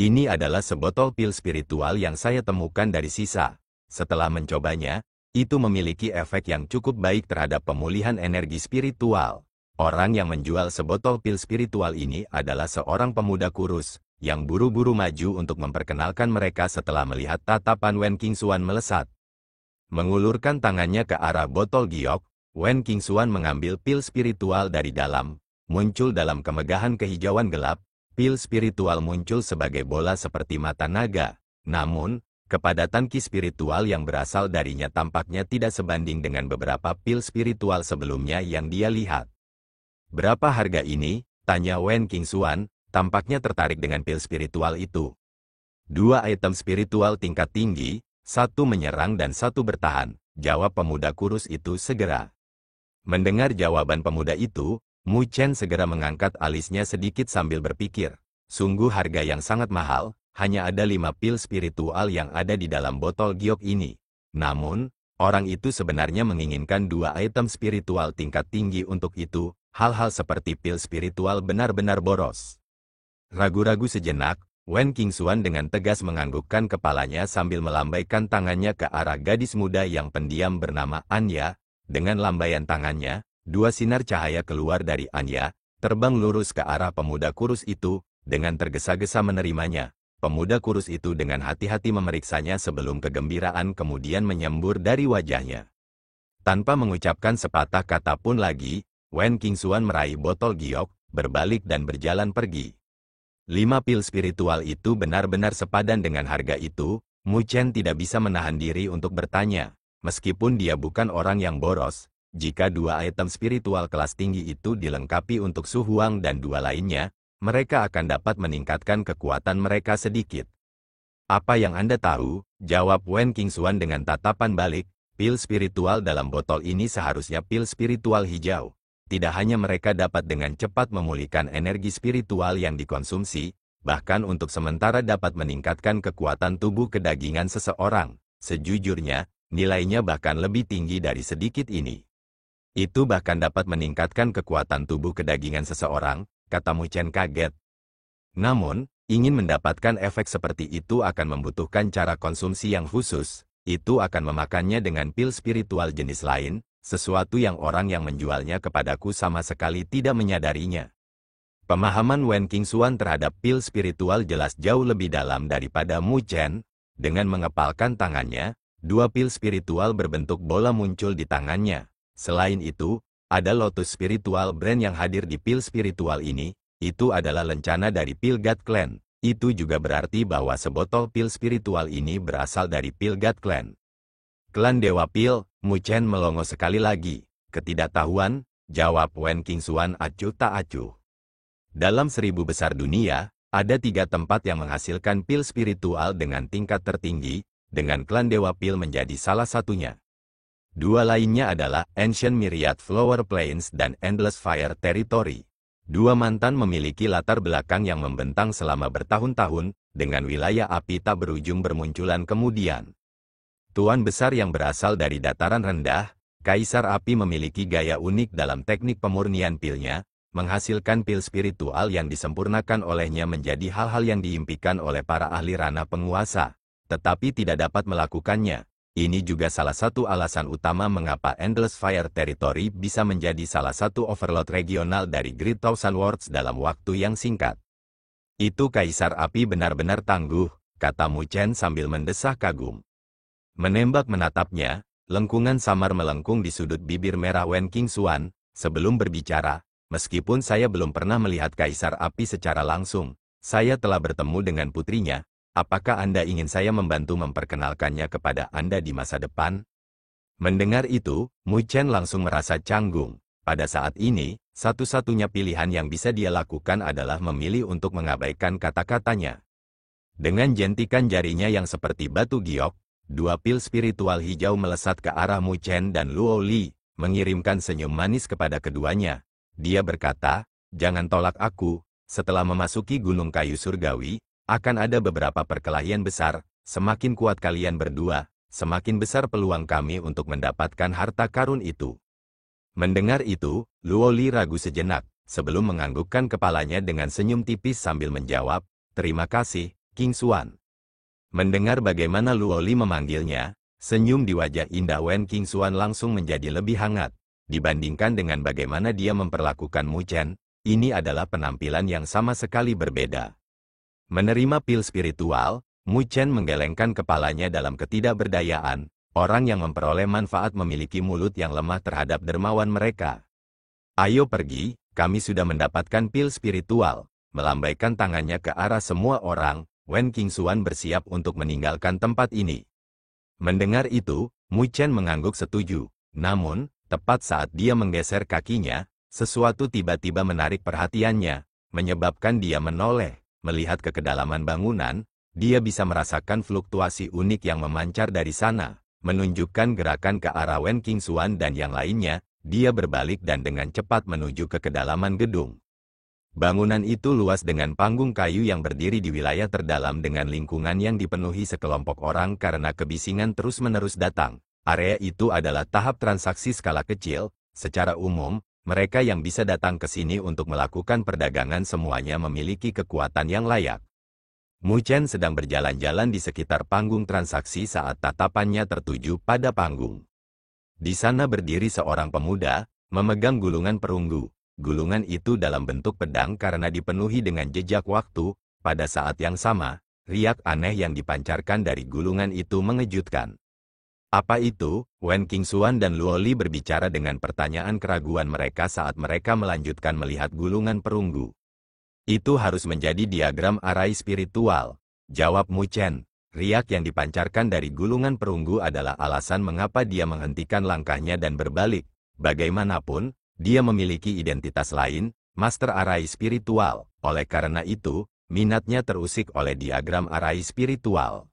Ini adalah sebotol pil spiritual yang saya temukan dari sisa. Setelah mencobanya, itu memiliki efek yang cukup baik terhadap pemulihan energi spiritual. Orang yang menjual sebotol pil spiritual ini adalah seorang pemuda kurus, yang buru-buru maju untuk memperkenalkan mereka setelah melihat tatapan Wen Qingxuan melesat. Mengulurkan tangannya ke arah botol giok, Wen Qingxuan mengambil pil spiritual dari dalam. Muncul dalam kemegahan kehijauan gelap, pil spiritual muncul sebagai bola seperti mata naga. Namun, kepadatan ki spiritual yang berasal darinya tampaknya tidak sebanding dengan beberapa pil spiritual sebelumnya yang dia lihat. "Berapa harga ini?" tanya Wen Qingxuan, tampaknya tertarik dengan pil spiritual itu. "2 item spiritual tingkat tinggi, 1 menyerang dan 1 bertahan," jawab pemuda kurus itu segera. Mendengar jawaban pemuda itu, Mu Chen segera mengangkat alisnya sedikit sambil berpikir. Sungguh harga yang sangat mahal, hanya ada 5 pil spiritual yang ada di dalam botol giok ini. Namun, orang itu sebenarnya menginginkan 2 item spiritual tingkat tinggi untuk itu. Hal-hal seperti pil spiritual benar-benar boros. Ragu-ragu sejenak, Wen Qingxuan dengan tegas menganggukkan kepalanya sambil melambaikan tangannya ke arah gadis muda yang pendiam bernama Anya. Dengan lambaian tangannya, 2 sinar cahaya keluar dari Anya, terbang lurus ke arah pemuda kurus itu. Dengan tergesa-gesa menerimanya, pemuda kurus itu dengan hati-hati memeriksanya sebelum kegembiraan kemudian menyembur dari wajahnya. Tanpa mengucapkan sepatah kata pun lagi, Wen Qingxuan meraih botol giok, berbalik dan berjalan pergi. 5 pil spiritual itu benar-benar sepadan dengan harga itu. Mu Chen tidak bisa menahan diri untuk bertanya, meskipun dia bukan orang yang boros. Jika 2 item spiritual kelas tinggi itu dilengkapi untuk Su Huang dan 2 lainnya, mereka akan dapat meningkatkan kekuatan mereka sedikit. Apa yang Anda tahu? Jawab Wen Qingxuan dengan tatapan balik. Pil spiritual dalam botol ini seharusnya pil spiritual hijau. Tidak hanya mereka dapat dengan cepat memulihkan energi spiritual yang dikonsumsi, bahkan untuk sementara dapat meningkatkan kekuatan tubuh kedagingan seseorang. Sejujurnya, nilainya bahkan lebih tinggi dari sedikit ini. Itu bahkan dapat meningkatkan kekuatan tubuh kedagingan seseorang, kata Mu Chen kaget. Namun, ingin mendapatkan efek seperti itu akan membutuhkan cara konsumsi yang khusus. Itu akan memakannya dengan pil spiritual jenis lain, sesuatu yang orang yang menjualnya kepadaku sama sekali tidak menyadarinya. Pemahaman Wen Qingxuan terhadap pil spiritual jelas jauh lebih dalam daripada Mu Chen. Dengan mengepalkan tangannya, dua pil spiritual berbentuk bola muncul di tangannya. Selain itu, ada lotus spiritual brand yang hadir di pil spiritual ini. Itu adalah lencana dari pil God Clan. Itu juga berarti bahwa sebotol pil spiritual ini berasal dari pil God Clan. Klan Dewa Pil, Mu Chen melongo sekali lagi. Ketidaktahuan, jawab Wen Qingxuan acuh tak acuh. Dalam 1000 besar dunia, ada 3 tempat yang menghasilkan pil spiritual dengan tingkat tertinggi, dengan klan Dewa Pil menjadi salah satunya. 2 lainnya adalah Ancient Myriad Flower Plains dan Endless Fire Territory. 2 mantan memiliki latar belakang yang membentang selama bertahun-tahun, dengan wilayah api tak berujung bermunculan kemudian. Tuan besar yang berasal dari dataran rendah, Kaisar Api memiliki gaya unik dalam teknik pemurnian pilnya, menghasilkan pil spiritual yang disempurnakan olehnya menjadi hal-hal yang diimpikan oleh para ahli ranah penguasa, tetapi tidak dapat melakukannya. Ini juga salah satu alasan utama mengapa Endless Fire Territory bisa menjadi salah satu overlord regional dari Great Thousand Worlds dalam waktu yang singkat. Itu Kaisar Api benar-benar tangguh, kata Mu Chen sambil mendesah kagum. Menembak menatapnya, lengkungan samar melengkung di sudut bibir merah Wen Qingxuan. Sebelum berbicara, meskipun saya belum pernah melihat Kaisar Api secara langsung, saya telah bertemu dengan putrinya. Apakah Anda ingin saya membantu memperkenalkannya kepada Anda di masa depan? Mendengar itu, Mu Chen langsung merasa canggung. Pada saat ini, satu-satunya pilihan yang bisa dia lakukan adalah memilih untuk mengabaikan kata-katanya. Dengan jentikan jarinya yang seperti batu giok, 2 pil spiritual hijau melesat ke arah Mu Chen dan Luo Li, mengirimkan senyum manis kepada keduanya. Dia berkata, "Jangan tolak aku, setelah memasuki gunung kayu surgawi, akan ada beberapa perkelahian besar, semakin kuat kalian berdua, semakin besar peluang kami untuk mendapatkan harta karun itu." Mendengar itu, Luo Li ragu sejenak, sebelum menganggukkan kepalanya dengan senyum tipis sambil menjawab, "Terima kasih, Qingxuan." Mendengar bagaimana Luo Li memanggilnya, senyum di wajah indah Wen Qingxuan langsung menjadi lebih hangat. Dibandingkan dengan bagaimana dia memperlakukan Mu Chen, ini adalah penampilan yang sama sekali berbeda. Menerima pil spiritual, Mu Chen menggelengkan kepalanya dalam ketidakberdayaan. Orang yang memperoleh manfaat memiliki mulut yang lemah terhadap dermawan mereka. "Ayo pergi, kami sudah mendapatkan pil spiritual." Melambaikan tangannya ke arah semua orang, Wen Qingxuan bersiap untuk meninggalkan tempat ini. Mendengar itu, Mu Chen mengangguk setuju. Namun, tepat saat dia menggeser kakinya, sesuatu tiba-tiba menarik perhatiannya, menyebabkan dia menoleh. Melihat ke kedalaman bangunan, dia bisa merasakan fluktuasi unik yang memancar dari sana, menunjukkan gerakan ke arah Wen Qingxuan dan yang lainnya. Dia berbalik dan dengan cepat menuju ke kedalaman gedung. Bangunan itu luas dengan panggung kayu yang berdiri di wilayah terdalam dengan lingkungan yang dipenuhi sekelompok orang karena kebisingan terus-menerus datang. Area itu adalah tahap transaksi skala kecil. Secara umum, mereka yang bisa datang ke sini untuk melakukan perdagangan semuanya memiliki kekuatan yang layak. Mu Chen sedang berjalan-jalan di sekitar panggung transaksi saat tatapannya tertuju pada panggung. Di sana berdiri seorang pemuda, memegang gulungan perunggu. Gulungan itu dalam bentuk pedang karena dipenuhi dengan jejak waktu. Pada saat yang sama, riak aneh yang dipancarkan dari gulungan itu mengejutkan. "Apa itu?" Wen Qingxuan dan Luo Li berbicara dengan pertanyaan keraguan mereka saat mereka melanjutkan melihat gulungan perunggu. "Itu harus menjadi diagram arai spiritual," jawab Mu Chen. Riak yang dipancarkan dari gulungan perunggu adalah alasan mengapa dia menghentikan langkahnya dan berbalik. Bagaimanapun, dia memiliki identitas lain, Master Arai Spiritual. Oleh karena itu, minatnya terusik oleh diagram arai spiritual.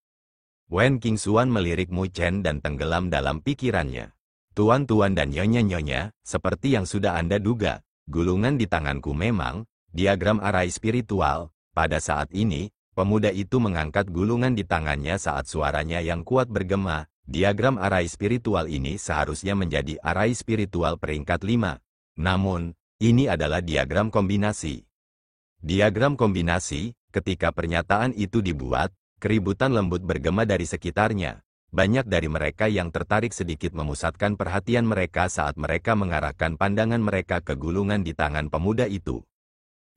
Wen Qingxuan melirik Mu Chen dan tenggelam dalam pikirannya. Tuan-tuan dan nyonya-nyonya, seperti yang sudah Anda duga, gulungan di tanganku memang diagram arai spiritual. Pada saat ini, pemuda itu mengangkat gulungan di tangannya saat suaranya yang kuat bergema. Diagram arai spiritual ini seharusnya menjadi arai spiritual peringkat 5. Namun, ini adalah diagram kombinasi. Diagram kombinasi, ketika pernyataan itu dibuat, keributan lembut bergema dari sekitarnya. Banyak dari mereka yang tertarik sedikit memusatkan perhatian mereka saat mereka mengarahkan pandangan mereka ke gulungan di tangan pemuda itu.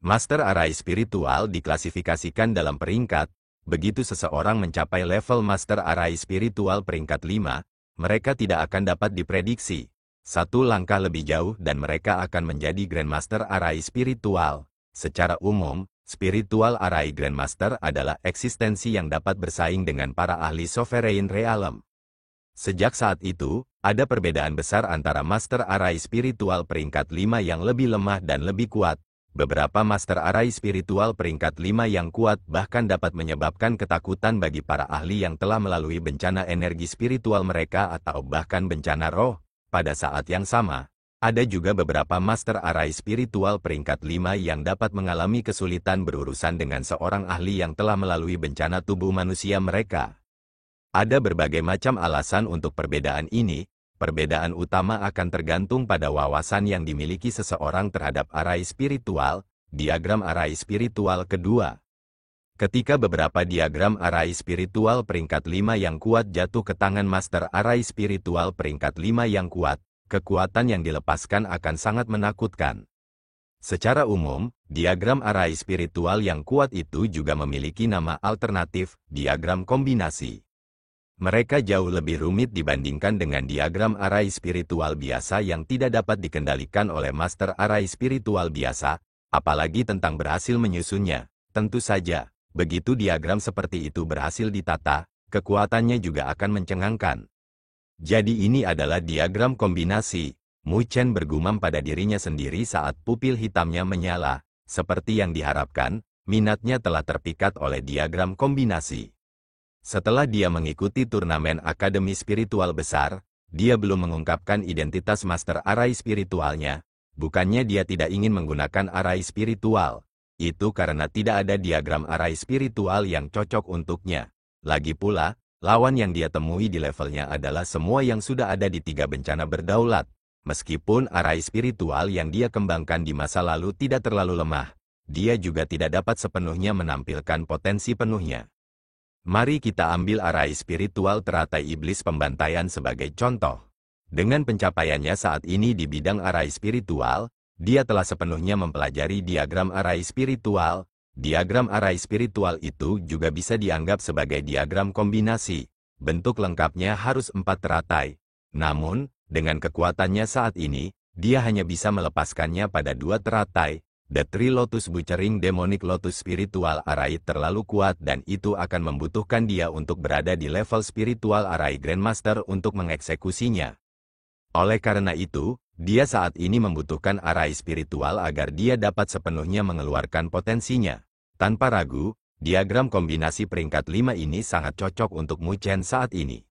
Master arai spiritual diklasifikasikan dalam peringkat. Begitu seseorang mencapai level Master arai spiritual peringkat 5, mereka tidak akan dapat diprediksi. Satu langkah lebih jauh dan mereka akan menjadi Grandmaster arai spiritual. Secara umum, spiritual arai Grandmaster adalah eksistensi yang dapat bersaing dengan para ahli Sovereign Realm. Sejak saat itu, ada perbedaan besar antara Master arai spiritual peringkat 5 yang lebih lemah dan lebih kuat. Beberapa Master arai spiritual peringkat 5 yang kuat bahkan dapat menyebabkan ketakutan bagi para ahli yang telah melalui bencana energi spiritual mereka atau bahkan bencana roh. Pada saat yang sama, ada juga beberapa Master arai spiritual peringkat 5 yang dapat mengalami kesulitan berurusan dengan seorang ahli yang telah melalui bencana tubuh manusia mereka. Ada berbagai macam alasan untuk perbedaan ini. Perbedaan utama akan tergantung pada wawasan yang dimiliki seseorang terhadap arai spiritual, diagram arai spiritual kedua. Ketika beberapa diagram arai spiritual peringkat 5 yang kuat jatuh ke tangan Master arai spiritual peringkat 5 yang kuat, kekuatan yang dilepaskan akan sangat menakutkan. Secara umum, diagram arai spiritual yang kuat itu juga memiliki nama alternatif, diagram kombinasi. Mereka jauh lebih rumit dibandingkan dengan diagram arai spiritual biasa yang tidak dapat dikendalikan oleh Master arai spiritual biasa, apalagi tentang berhasil menyusunnya. Tentu saja, begitu diagram seperti itu berhasil ditata, kekuatannya juga akan mencengangkan. Jadi ini adalah diagram kombinasi. Mu Chen bergumam pada dirinya sendiri saat pupil hitamnya menyala. Seperti yang diharapkan, minatnya telah terpikat oleh diagram kombinasi. Setelah dia mengikuti turnamen Akademi Spiritual Besar, dia belum mengungkapkan identitas Master arai spiritualnya. Bukannya dia tidak ingin menggunakan arai spiritual. Itu karena tidak ada diagram arai spiritual yang cocok untuknya. Lagi pula, lawan yang dia temui di levelnya adalah semua yang sudah ada di 3 bencana berdaulat. Meskipun arai spiritual yang dia kembangkan di masa lalu tidak terlalu lemah, dia juga tidak dapat sepenuhnya menampilkan potensi penuhnya. Mari kita ambil arai spiritual teratai iblis pembantaian sebagai contoh. Dengan pencapaiannya saat ini di bidang arai spiritual, dia telah sepenuhnya mempelajari diagram arai spiritual. Diagram arai spiritual itu juga bisa dianggap sebagai diagram kombinasi. Bentuk lengkapnya harus 4 teratai. Namun, dengan kekuatannya saat ini, dia hanya bisa melepaskannya pada 2 teratai. The Three Lotus Butchering Demonic Lotus Spiritual Arai terlalu kuat dan itu akan membutuhkan dia untuk berada di level spiritual Arai Grandmaster untuk mengeksekusinya. Oleh karena itu, dia saat ini membutuhkan arai spiritual agar dia dapat sepenuhnya mengeluarkan potensinya. Tanpa ragu, diagram kombinasi peringkat 5 ini sangat cocok untuk Mu Chen saat ini.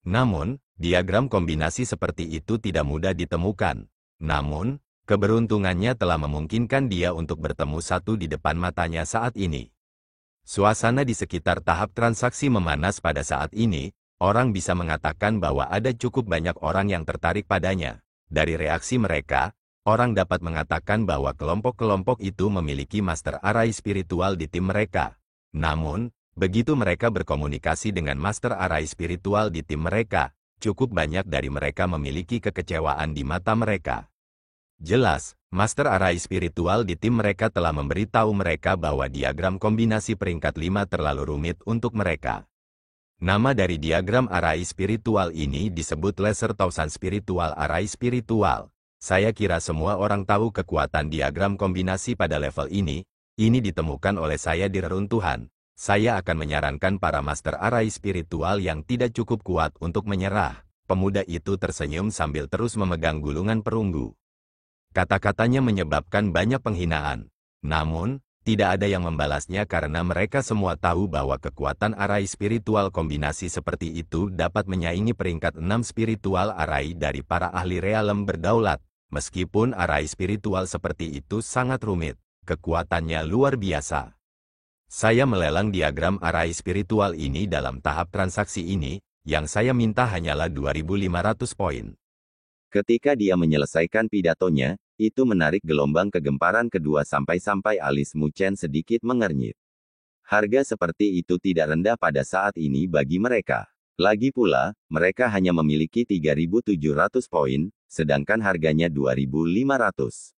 Namun, diagram kombinasi seperti itu tidak mudah ditemukan. Namun, keberuntungannya telah memungkinkan dia untuk bertemu satu di depan matanya saat ini. Suasana di sekitar tahap transaksi memanas pada saat ini, orang bisa mengatakan bahwa ada cukup banyak orang yang tertarik padanya. Dari reaksi mereka, orang dapat mengatakan bahwa kelompok-kelompok itu memiliki master arai spiritual di tim mereka. Namun, begitu mereka berkomunikasi dengan master arai spiritual di tim mereka, cukup banyak dari mereka memiliki kekecewaan di mata mereka. Jelas, master arai spiritual di tim mereka telah memberitahu mereka bahwa diagram kombinasi peringkat 5 terlalu rumit untuk mereka. Nama dari diagram arai spiritual ini disebut Lesser Thousand Spiritual Arai Spiritual. Saya kira semua orang tahu kekuatan diagram kombinasi pada level ini. Ini ditemukan oleh saya di reruntuhan. Saya akan menyarankan para master arai spiritual yang tidak cukup kuat untuk menyerah. Pemuda itu tersenyum sambil terus memegang gulungan perunggu. Kata-katanya menyebabkan banyak penghinaan. Namun, Tidak ada yang membalasnya karena mereka semua tahu bahwa kekuatan arai spiritual kombinasi seperti itu dapat menyaingi peringkat 6 spiritual arai dari para ahli realem berdaulat. Meskipun arai spiritual seperti itu sangat rumit, kekuatannya luar biasa. Saya melelang diagram arai spiritual ini dalam tahap transaksi ini, yang saya minta hanyalah 2.500 poin. Ketika dia menyelesaikan pidatonya, itu menarik gelombang kegemparan kedua sampai alis Mu Chen sedikit mengernyit. Harga seperti itu tidak rendah pada saat ini bagi mereka. Lagi pula, mereka hanya memiliki 3.700 poin, sedangkan harganya 2.500.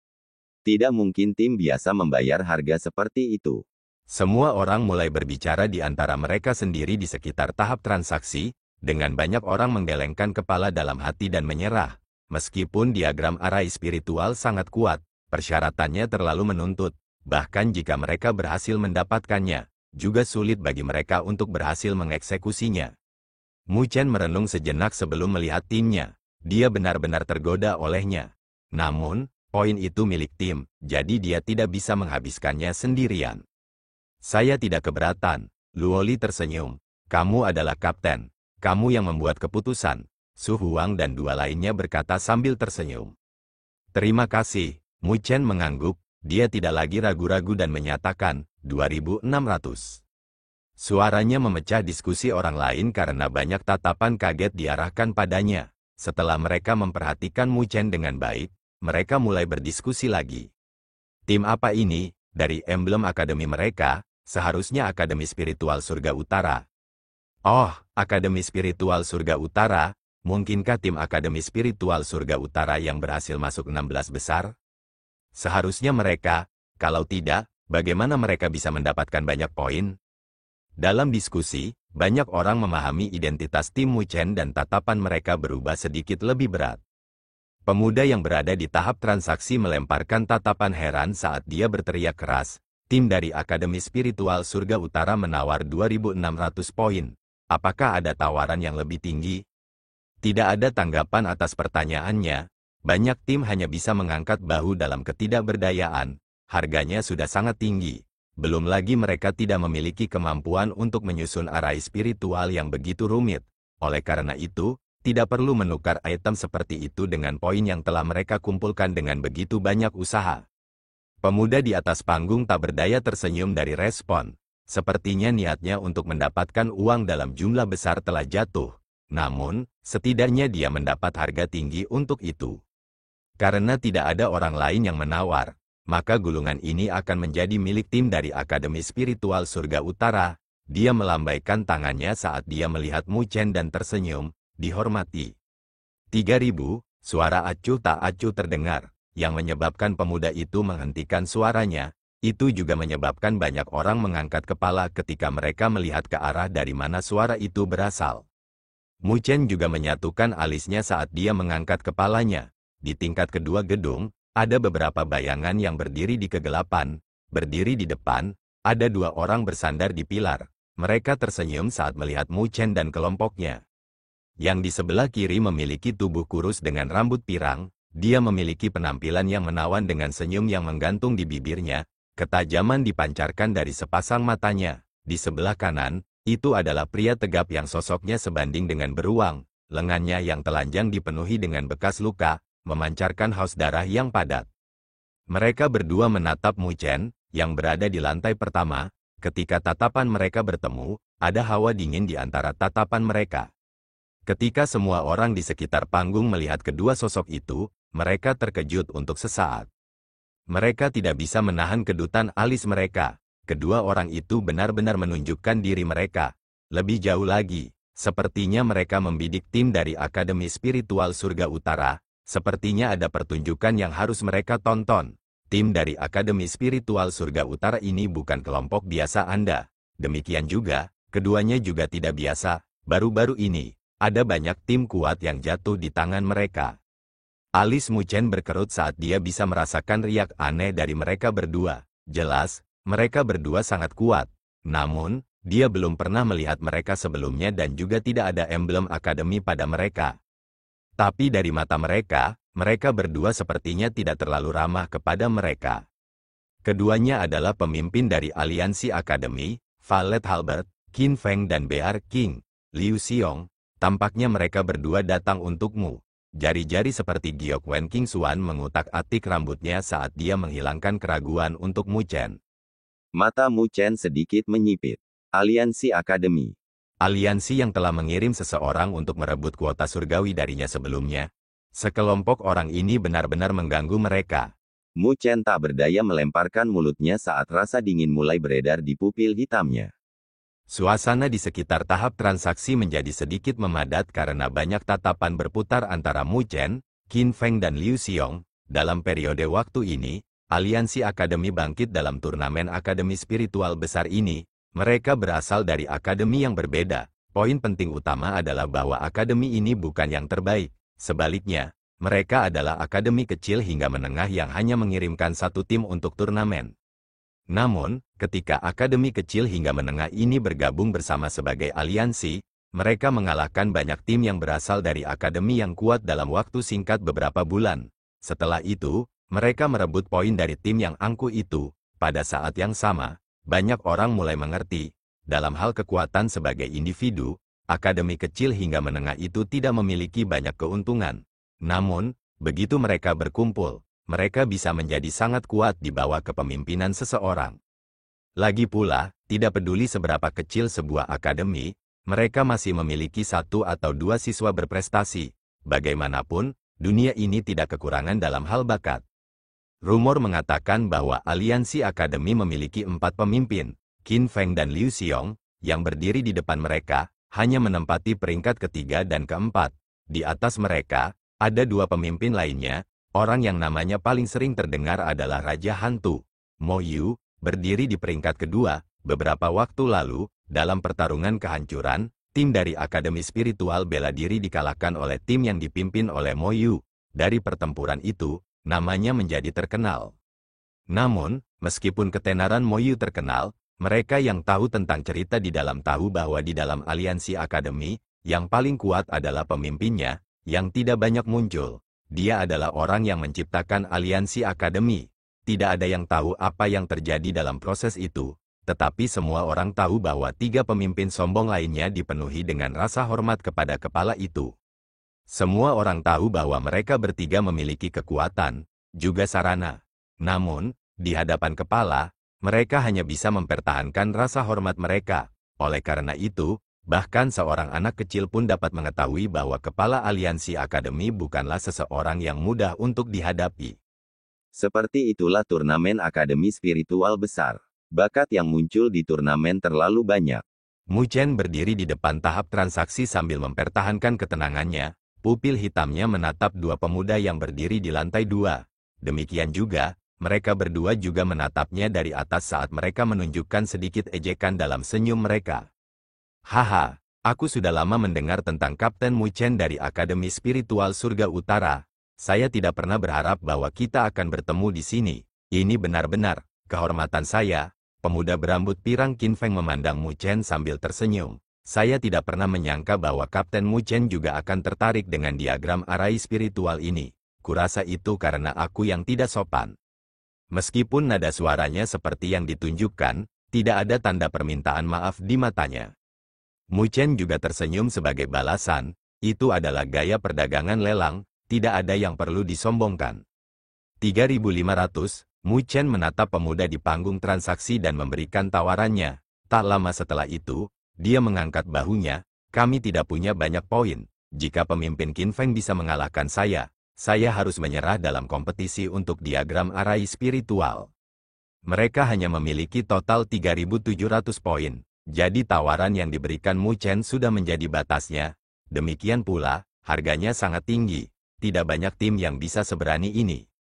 Tidak mungkin tim biasa membayar harga seperti itu. Semua orang mulai berbicara di antara mereka sendiri di sekitar tahap transaksi, dengan banyak orang menggelengkan kepala dalam hati dan menyerah. Meskipun diagram arai spiritual sangat kuat, persyaratannya terlalu menuntut. Bahkan jika mereka berhasil mendapatkannya, juga sulit bagi mereka untuk berhasil mengeksekusinya. Mu Chen merenung sejenak sebelum melihat timnya. Dia benar-benar tergoda olehnya. Namun, poin itu milik tim, jadi dia tidak bisa menghabiskannya sendirian. Saya tidak keberatan. Luoli tersenyum. Kamu adalah kapten. Kamu yang membuat keputusan. Su Huang dan dua lainnya berkata sambil tersenyum. Terima kasih. Mu Chen mengangguk. Dia tidak lagi ragu-ragu dan menyatakan, 2.600. Suaranya memecah diskusi orang lain karena banyak tatapan kaget diarahkan padanya. Setelah mereka memperhatikan Mu Chen dengan baik, mereka mulai berdiskusi lagi. Tim apa ini? Dari emblem akademi mereka, seharusnya Akademi Spiritual Surga Utara. Oh, Akademi Spiritual Surga Utara. Mungkinkah tim Akademi Spiritual Surga Utara yang berhasil masuk 16 besar? Seharusnya mereka, kalau tidak, bagaimana mereka bisa mendapatkan banyak poin? Dalam diskusi, banyak orang memahami identitas tim Mu Chen dan tatapan mereka berubah sedikit lebih berat. Pemuda yang berada di tahap transaksi melemparkan tatapan heran saat dia berteriak keras, tim dari Akademi Spiritual Surga Utara menawar 2.600 poin. Apakah ada tawaran yang lebih tinggi? Tidak ada tanggapan atas pertanyaannya. Banyak tim hanya bisa mengangkat bahu dalam ketidakberdayaan. Harganya sudah sangat tinggi. Belum lagi mereka tidak memiliki kemampuan untuk menyusun arai spiritual yang begitu rumit. Oleh karena itu, tidak perlu menukar item seperti itu dengan poin yang telah mereka kumpulkan dengan begitu banyak usaha. Pemuda di atas panggung tak berdaya tersenyum dari respon. Sepertinya niatnya untuk mendapatkan uang dalam jumlah besar telah jatuh. Namun, setidaknya dia mendapat harga tinggi untuk itu. Karena tidak ada orang lain yang menawar, maka gulungan ini akan menjadi milik tim dari Akademi Spiritual Surga Utara. Dia melambaikan tangannya saat dia melihat Mu Chen dan tersenyum, dihormati. 3.000, suara acuh tak acuh terdengar, yang menyebabkan pemuda itu menghentikan suaranya. Itu juga menyebabkan banyak orang mengangkat kepala ketika mereka melihat ke arah dari mana suara itu berasal. Mu Chen juga menyatukan alisnya saat dia mengangkat kepalanya. Di tingkat kedua gedung, ada beberapa bayangan yang berdiri di kegelapan. Berdiri di depan, ada dua orang bersandar di pilar. Mereka tersenyum saat melihat Mu Chen dan kelompoknya. Yang di sebelah kiri memiliki tubuh kurus dengan rambut pirang. Dia memiliki penampilan yang menawan dengan senyum yang menggantung di bibirnya. Ketajaman dipancarkan dari sepasang matanya. Di sebelah kanan, itu adalah pria tegap yang sosoknya sebanding dengan beruang. Lengannya yang telanjang dipenuhi dengan bekas luka, memancarkan haus darah yang padat. Mereka berdua menatap Mu Chen, yang berada di lantai pertama. Ketika tatapan mereka bertemu, ada hawa dingin di antara tatapan mereka. Ketika semua orang di sekitar panggung melihat kedua sosok itu, mereka terkejut untuk sesaat. Mereka tidak bisa menahan kedutan alis mereka. Kedua orang itu benar-benar menunjukkan diri mereka. Lebih jauh lagi, sepertinya mereka membidik tim dari Akademi Spiritual Surga Utara. Sepertinya ada pertunjukan yang harus mereka tonton. Tim dari Akademi Spiritual Surga Utara ini bukan kelompok biasa Anda. Demikian juga, keduanya juga tidak biasa. Baru-baru ini, ada banyak tim kuat yang jatuh di tangan mereka. Alis Mu Chen berkerut saat dia bisa merasakan riak aneh dari mereka berdua. Jelas, mereka berdua sangat kuat. Namun, dia belum pernah melihat mereka sebelumnya dan juga tidak ada emblem akademi pada mereka. Tapi dari mata mereka, mereka berdua sepertinya tidak terlalu ramah kepada mereka. Keduanya adalah pemimpin dari aliansi akademi, Violet Halbert, Qin Feng dan Bear King, Liu Xiong. Tampaknya mereka berdua datang untukmu. Jari-jari seperti Giok Wen King Xuan mengutak-atik rambutnya saat dia menghilangkan keraguan untuk Mu Chen. Mata Mu Chen sedikit menyipit. Aliansi akademi. Aliansi yang telah mengirim seseorang untuk merebut kuota surgawi darinya sebelumnya. Sekelompok orang ini benar-benar mengganggu mereka. Mu Chen tak berdaya melemparkan mulutnya saat rasa dingin mulai beredar di pupil hitamnya. Suasana di sekitar tahap transaksi menjadi sedikit memadat karena banyak tatapan berputar antara Mu Chen, Qin Feng dan Liu Xiong. Dalam periode waktu ini, aliansi akademi bangkit dalam turnamen akademi spiritual besar ini. Mereka berasal dari akademi yang berbeda. Poin penting utama adalah bahwa akademi ini bukan yang terbaik. Sebaliknya, mereka adalah akademi kecil hingga menengah yang hanya mengirimkan satu tim untuk turnamen. Namun, ketika akademi kecil hingga menengah ini bergabung bersama sebagai aliansi, mereka mengalahkan banyak tim yang berasal dari akademi yang kuat dalam waktu singkat beberapa bulan. Setelah itu, mereka merebut poin dari tim yang angkuh itu. Pada saat yang sama, banyak orang mulai mengerti, dalam hal kekuatan sebagai individu, akademi kecil hingga menengah itu tidak memiliki banyak keuntungan. Namun, begitu mereka berkumpul, mereka bisa menjadi sangat kuat di bawah kepemimpinan seseorang. Lagi pula, tidak peduli seberapa kecil sebuah akademi, mereka masih memiliki 1 atau 2 siswa berprestasi. Bagaimanapun, dunia ini tidak kekurangan dalam hal bakat. Rumor mengatakan bahwa aliansi akademi memiliki 4 pemimpin, Qin Feng dan Liu Xiong, yang berdiri di depan mereka, hanya menempati peringkat ketiga dan keempat. Di atas mereka, ada 2 pemimpin lainnya. Orang yang namanya paling sering terdengar adalah Raja Hantu, Mo Yu, berdiri di peringkat kedua. Beberapa waktu lalu, dalam pertarungan kehancuran, tim dari Akademi Spiritual Bela Diri dikalahkan oleh tim yang dipimpin oleh Mo Yu. Dari pertempuran itu, namanya menjadi terkenal. Namun, meskipun ketenaran Mo Yu terkenal, mereka yang tahu tentang cerita di dalam tahu bahwa di dalam aliansi akademi, yang paling kuat adalah pemimpinnya, yang tidak banyak muncul. Dia adalah orang yang menciptakan aliansi akademi. Tidak ada yang tahu apa yang terjadi dalam proses itu, tetapi semua orang tahu bahwa 3 pemimpin sombong lainnya dipenuhi dengan rasa hormat kepada kepala itu. Semua orang tahu bahwa mereka bertiga memiliki kekuatan, juga sarana. Namun, di hadapan kepala, mereka hanya bisa mempertahankan rasa hormat mereka. Oleh karena itu, bahkan seorang anak kecil pun dapat mengetahui bahwa kepala aliansi akademi bukanlah seseorang yang mudah untuk dihadapi. Seperti itulah turnamen akademi spiritual besar. Bakat yang muncul di turnamen terlalu banyak. Mu Chen berdiri di depan tahap transaksi sambil mempertahankan ketenangannya. Pupil hitamnya menatap 2 pemuda yang berdiri di lantai 2. Demikian juga, mereka berdua juga menatapnya dari atas saat mereka menunjukkan sedikit ejekan dalam senyum mereka. Haha, aku sudah lama mendengar tentang Kapten Mu Chen dari Akademi Spiritual Surga Utara. Saya tidak pernah berharap bahwa kita akan bertemu di sini. Ini benar-benar kehormatan saya. Pemuda berambut pirang Qin Feng memandang Mu Chen sambil tersenyum. Saya tidak pernah menyangka bahwa Kapten Mu Chen juga akan tertarik dengan diagram arai spiritual ini. Kurasa itu karena aku yang tidak sopan. Meskipun nada suaranya seperti yang ditunjukkan, tidak ada tanda permintaan maaf di matanya. Mu Chen juga tersenyum sebagai balasan, itu adalah gaya perdagangan lelang, tidak ada yang perlu disombongkan. 3.500, Mu Chen menatap pemuda di panggung transaksi dan memberikan tawarannya. Tak lama setelah itu, dia mengangkat bahunya, kami tidak punya banyak poin. Jika pemimpin Qin Feng bisa mengalahkan saya harus menyerah dalam kompetisi untuk diagram arai spiritual. Mereka hanya memiliki total 3.700 poin. Jadi tawaran yang diberikan Mu Chen sudah menjadi batasnya. Demikian pula, harganya sangat tinggi. Tidak banyak tim yang bisa seberani ini.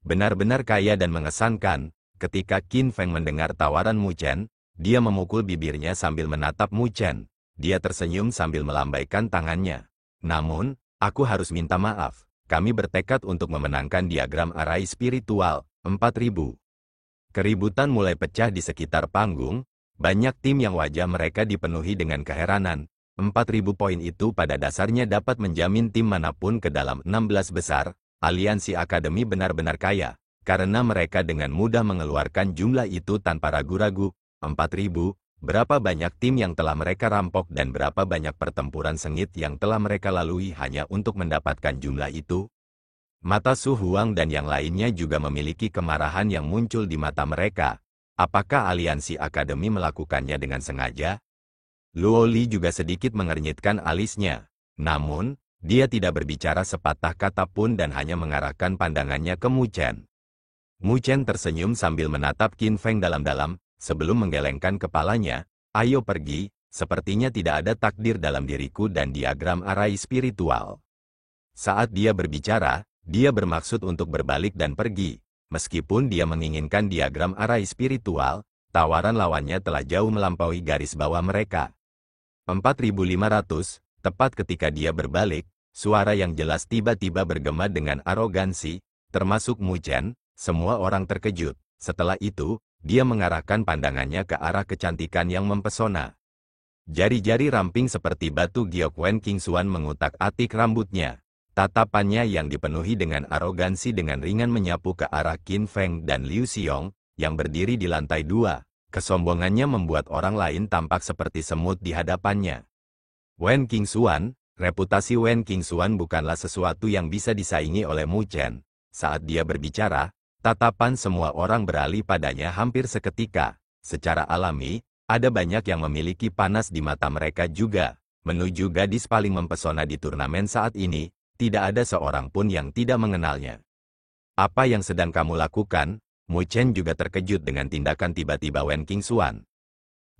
Benar-benar kaya dan mengesankan, ketika Qin Feng mendengar tawaran Mu Chen, dia memukul bibirnya sambil menatap Mu Chen. Dia tersenyum sambil melambaikan tangannya. Namun, aku harus minta maaf. Kami bertekad untuk memenangkan diagram arai spiritual, 4.000. Keributan mulai pecah di sekitar panggung. Banyak tim yang wajah mereka dipenuhi dengan keheranan. 4.000 poin itu pada dasarnya dapat menjamin tim manapun ke dalam 16 besar. Aliansi akademi benar-benar kaya. karena mereka dengan mudah mengeluarkan jumlah itu tanpa ragu-ragu. 4.000, berapa banyak tim yang telah mereka rampok dan berapa banyak pertempuran sengit yang telah mereka lalui hanya untuk mendapatkan jumlah itu? Mata Su Huang dan yang lainnya juga memiliki kemarahan yang muncul di mata mereka. Apakah aliansi akademi melakukannya dengan sengaja? Luo Li juga sedikit mengernyitkan alisnya. Namun, dia tidak berbicara sepatah kata pun dan hanya mengarahkan pandangannya ke Mu Chen. Mu Chen tersenyum sambil menatap Qin Feng dalam-dalam, sebelum menggelengkan kepalanya. Ayo pergi, sepertinya tidak ada takdir dalam diriku dan diagram arai spiritual. Saat dia berbicara, dia bermaksud untuk berbalik dan pergi. Meskipun dia menginginkan diagram arai spiritual, tawaran lawannya telah jauh melampaui garis bawah mereka. 4.500, tepat ketika dia berbalik, suara yang jelas tiba-tiba bergema dengan arogansi, termasuk Mu Chen. Semua orang terkejut. Setelah itu, dia mengarahkan pandangannya ke arah kecantikan yang mempesona. Jari-jari ramping seperti batu giok Wen Qingxuan mengutak-atik rambutnya. Tatapannya yang dipenuhi dengan arogansi dengan ringan menyapu ke arah Qin Feng dan Liu Xiong, yang berdiri di lantai 2. Kesombongannya membuat orang lain tampak seperti semut di hadapannya. Wen Qingxuan, reputasi Wen Qingxuan bukanlah sesuatu yang bisa disaingi oleh Mu Chen. Saat dia berbicara, tatapan semua orang beralih padanya hampir seketika. Secara alami, ada banyak yang memiliki panas di mata mereka juga. Menuju gadis paling mempesona di turnamen saat ini, tidak ada seorang pun yang tidak mengenalnya. Apa yang sedang kamu lakukan? Mu Chen juga terkejut dengan tindakan tiba-tiba Wen Qingxuan.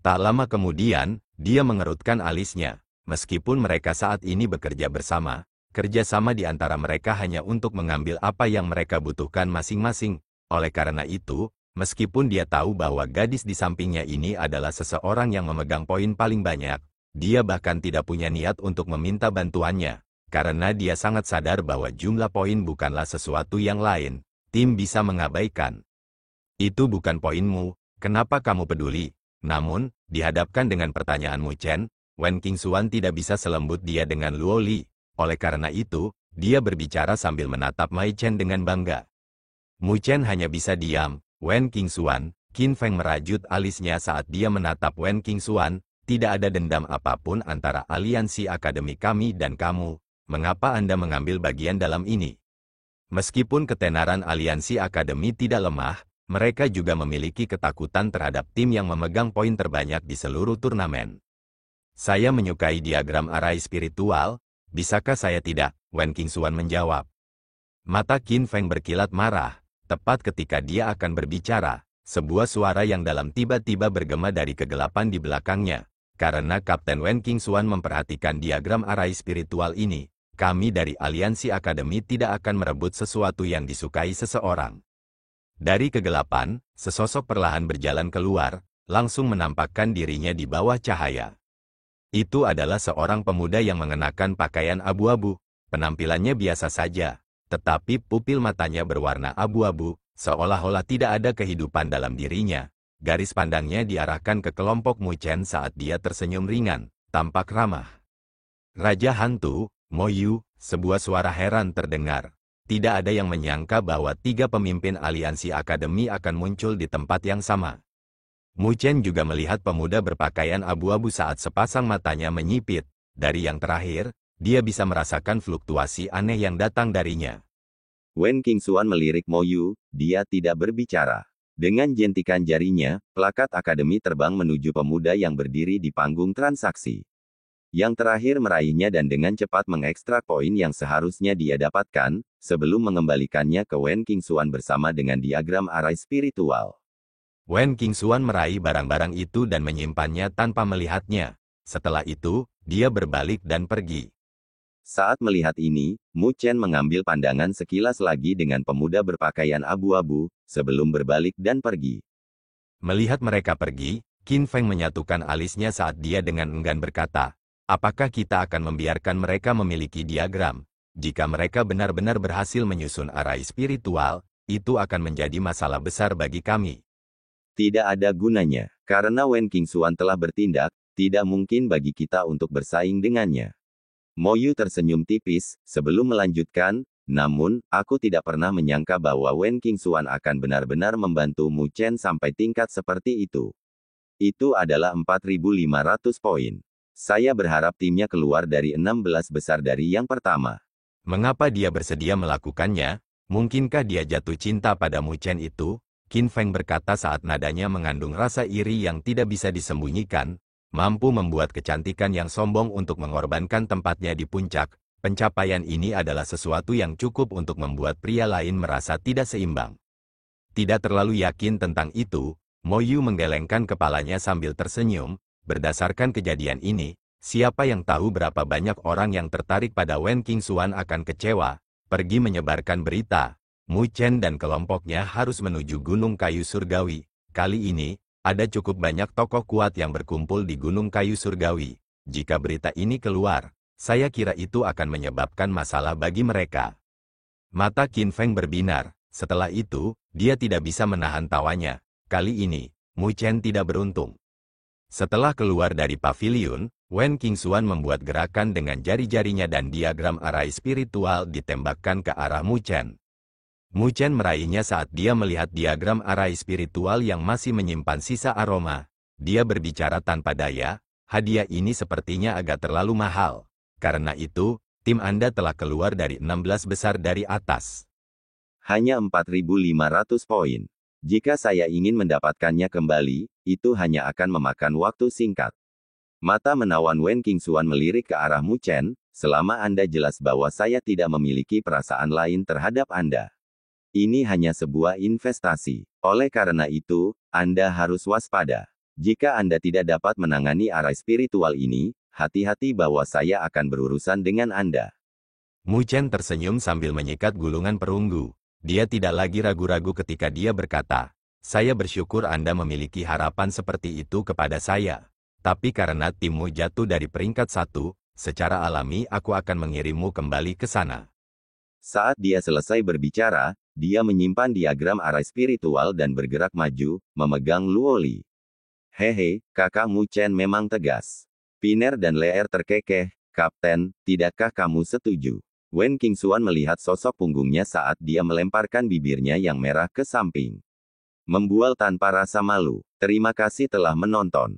Tak lama kemudian, dia mengerutkan alisnya. Meskipun mereka saat ini bekerja bersama, kerjasama di antara mereka hanya untuk mengambil apa yang mereka butuhkan masing-masing. Oleh karena itu, meskipun dia tahu bahwa gadis di sampingnya ini adalah seseorang yang memegang poin paling banyak, dia bahkan tidak punya niat untuk meminta bantuannya. Karena dia sangat sadar bahwa jumlah poin bukanlah sesuatu yang lain, tim bisa mengabaikan. Itu bukan poinmu, kenapa kamu peduli? Namun, dihadapkan dengan pertanyaan Mu Chen, Wen Qingxuan tidak bisa selembut dia dengan Luo Li. Oleh karena itu, dia berbicara sambil menatap Mei Chen dengan bangga. Mu Chen hanya bisa diam. Wen Qingxuan, Qin Feng merajut alisnya saat dia menatap Wen Qingxuan. Tidak ada dendam apapun antara aliansi akademi kami dan kamu. Mengapa Anda mengambil bagian dalam ini? Meskipun ketenaran aliansi akademi tidak lemah, mereka juga memiliki ketakutan terhadap tim yang memegang poin terbanyak di seluruh turnamen. Saya menyukai diagram arai spiritual, bisakah saya tidak? Wen Qingxuan menjawab. Mata Qin Feng berkilat marah. Tepat ketika dia akan berbicara, sebuah suara yang dalam tiba-tiba bergema dari kegelapan di belakangnya. Karena Kapten Wen Qingxuan memperhatikan diagram arai spiritual ini, kami dari aliansi akademi tidak akan merebut sesuatu yang disukai seseorang. Dari kegelapan, sesosok perlahan berjalan keluar, langsung menampakkan dirinya di bawah cahaya. Itu adalah seorang pemuda yang mengenakan pakaian abu-abu. Penampilannya biasa saja, tetapi pupil matanya berwarna abu-abu, seolah-olah tidak ada kehidupan dalam dirinya. Garis pandangnya diarahkan ke kelompok Mu Chen saat dia tersenyum ringan, tampak ramah. Raja Hantu, Mo Yu, sebuah suara heran terdengar. Tidak ada yang menyangka bahwa 3 pemimpin aliansi akademi akan muncul di tempat yang sama. Mu Chen juga melihat pemuda berpakaian abu-abu saat sepasang matanya menyipit. Dari yang terakhir, dia bisa merasakan fluktuasi aneh yang datang darinya. Wen Qingxuan melirik Mo Yu, dia tidak berbicara. Dengan jentikan jarinya, plakat akademi terbang menuju pemuda yang berdiri di panggung transaksi. Yang terakhir meraihnya dan dengan cepat mengekstrak poin yang seharusnya dia dapatkan, sebelum mengembalikannya ke Wen Qingxuan bersama dengan diagram arai spiritual. Wen Qingxuan meraih barang-barang itu dan menyimpannya tanpa melihatnya. Setelah itu, dia berbalik dan pergi. Saat melihat ini, Mu Chen mengambil pandangan sekilas lagi dengan pemuda berpakaian abu-abu, sebelum berbalik dan pergi. Melihat mereka pergi, Qin Feng menyatukan alisnya saat dia dengan enggan berkata, apakah kita akan membiarkan mereka memiliki diagram? Jika mereka benar-benar berhasil menyusun arai spiritual, itu akan menjadi masalah besar bagi kami. Tidak ada gunanya, karena Wen Qingxuan telah bertindak, tidak mungkin bagi kita untuk bersaing dengannya. Mo Yu tersenyum tipis, sebelum melanjutkan, Namun, aku tidak pernah menyangka bahwa Wen Qingxuan akan benar-benar membantu Mu Chen sampai tingkat seperti itu. Itu adalah 4.500 poin. Saya berharap timnya keluar dari 16 besar dari yang pertama. Mengapa dia bersedia melakukannya? Mungkinkah dia jatuh cinta pada Mu Chen itu? Qin Feng berkata saat nadanya mengandung rasa iri yang tidak bisa disembunyikan, mampu membuat kecantikan yang sombong untuk mengorbankan tempatnya di puncak. Pencapaian ini adalah sesuatu yang cukup untuk membuat pria lain merasa tidak seimbang. Tidak terlalu yakin tentang itu, Mo Yu menggelengkan kepalanya sambil tersenyum. Berdasarkan kejadian ini, siapa yang tahu berapa banyak orang yang tertarik pada Wen Qingxuan akan kecewa, pergi menyebarkan berita. Mu Chen dan kelompoknya harus menuju Gunung Kayu Surgawi. Kali ini, ada cukup banyak tokoh kuat yang berkumpul di Gunung Kayu Surgawi. Jika berita ini keluar, saya kira itu akan menyebabkan masalah bagi mereka. Mata Qin Feng berbinar. Setelah itu, dia tidak bisa menahan tawanya. Kali ini, Mu Chen tidak beruntung. Setelah keluar dari pavilion, Wen Qingxuan membuat gerakan dengan jari-jarinya dan diagram arai spiritual ditembakkan ke arah Mu Chen. Mu Chen meraihnya saat dia melihat diagram arai spiritual yang masih menyimpan sisa aroma. Dia berbicara tanpa daya, hadiah ini sepertinya agak terlalu mahal. Karena itu, tim Anda telah keluar dari 16 besar dari atas. Hanya 4.500 poin. Jika saya ingin mendapatkannya kembali, itu hanya akan memakan waktu singkat. Mata menawan Wen Qingxuan melirik ke arah Mu Chen, selama Anda jelas bahwa saya tidak memiliki perasaan lain terhadap Anda. Ini hanya sebuah investasi. Oleh karena itu, Anda harus waspada. Jika Anda tidak dapat menangani arai spiritual ini, hati-hati bahwa saya akan berurusan dengan Anda. Mu Chen tersenyum sambil menyikat gulungan perunggu. Dia tidak lagi ragu-ragu ketika dia berkata, "Saya bersyukur Anda memiliki harapan seperti itu kepada saya. Tapi karena timmu jatuh dari peringkat 1, secara alami aku akan mengirimmu kembali ke sana." Saat dia selesai berbicara, dia menyimpan diagram arai spiritual dan bergerak maju, memegang Luoli. "Hehe, kakak Mu Chen memang tegas. Piner dan leer terkekeh, Kapten, tidakkah kamu setuju?" Wen Qingxuan melihat sosok punggungnya saat dia melemparkan bibirnya yang merah ke samping. Membual tanpa rasa malu. Terima kasih telah menonton.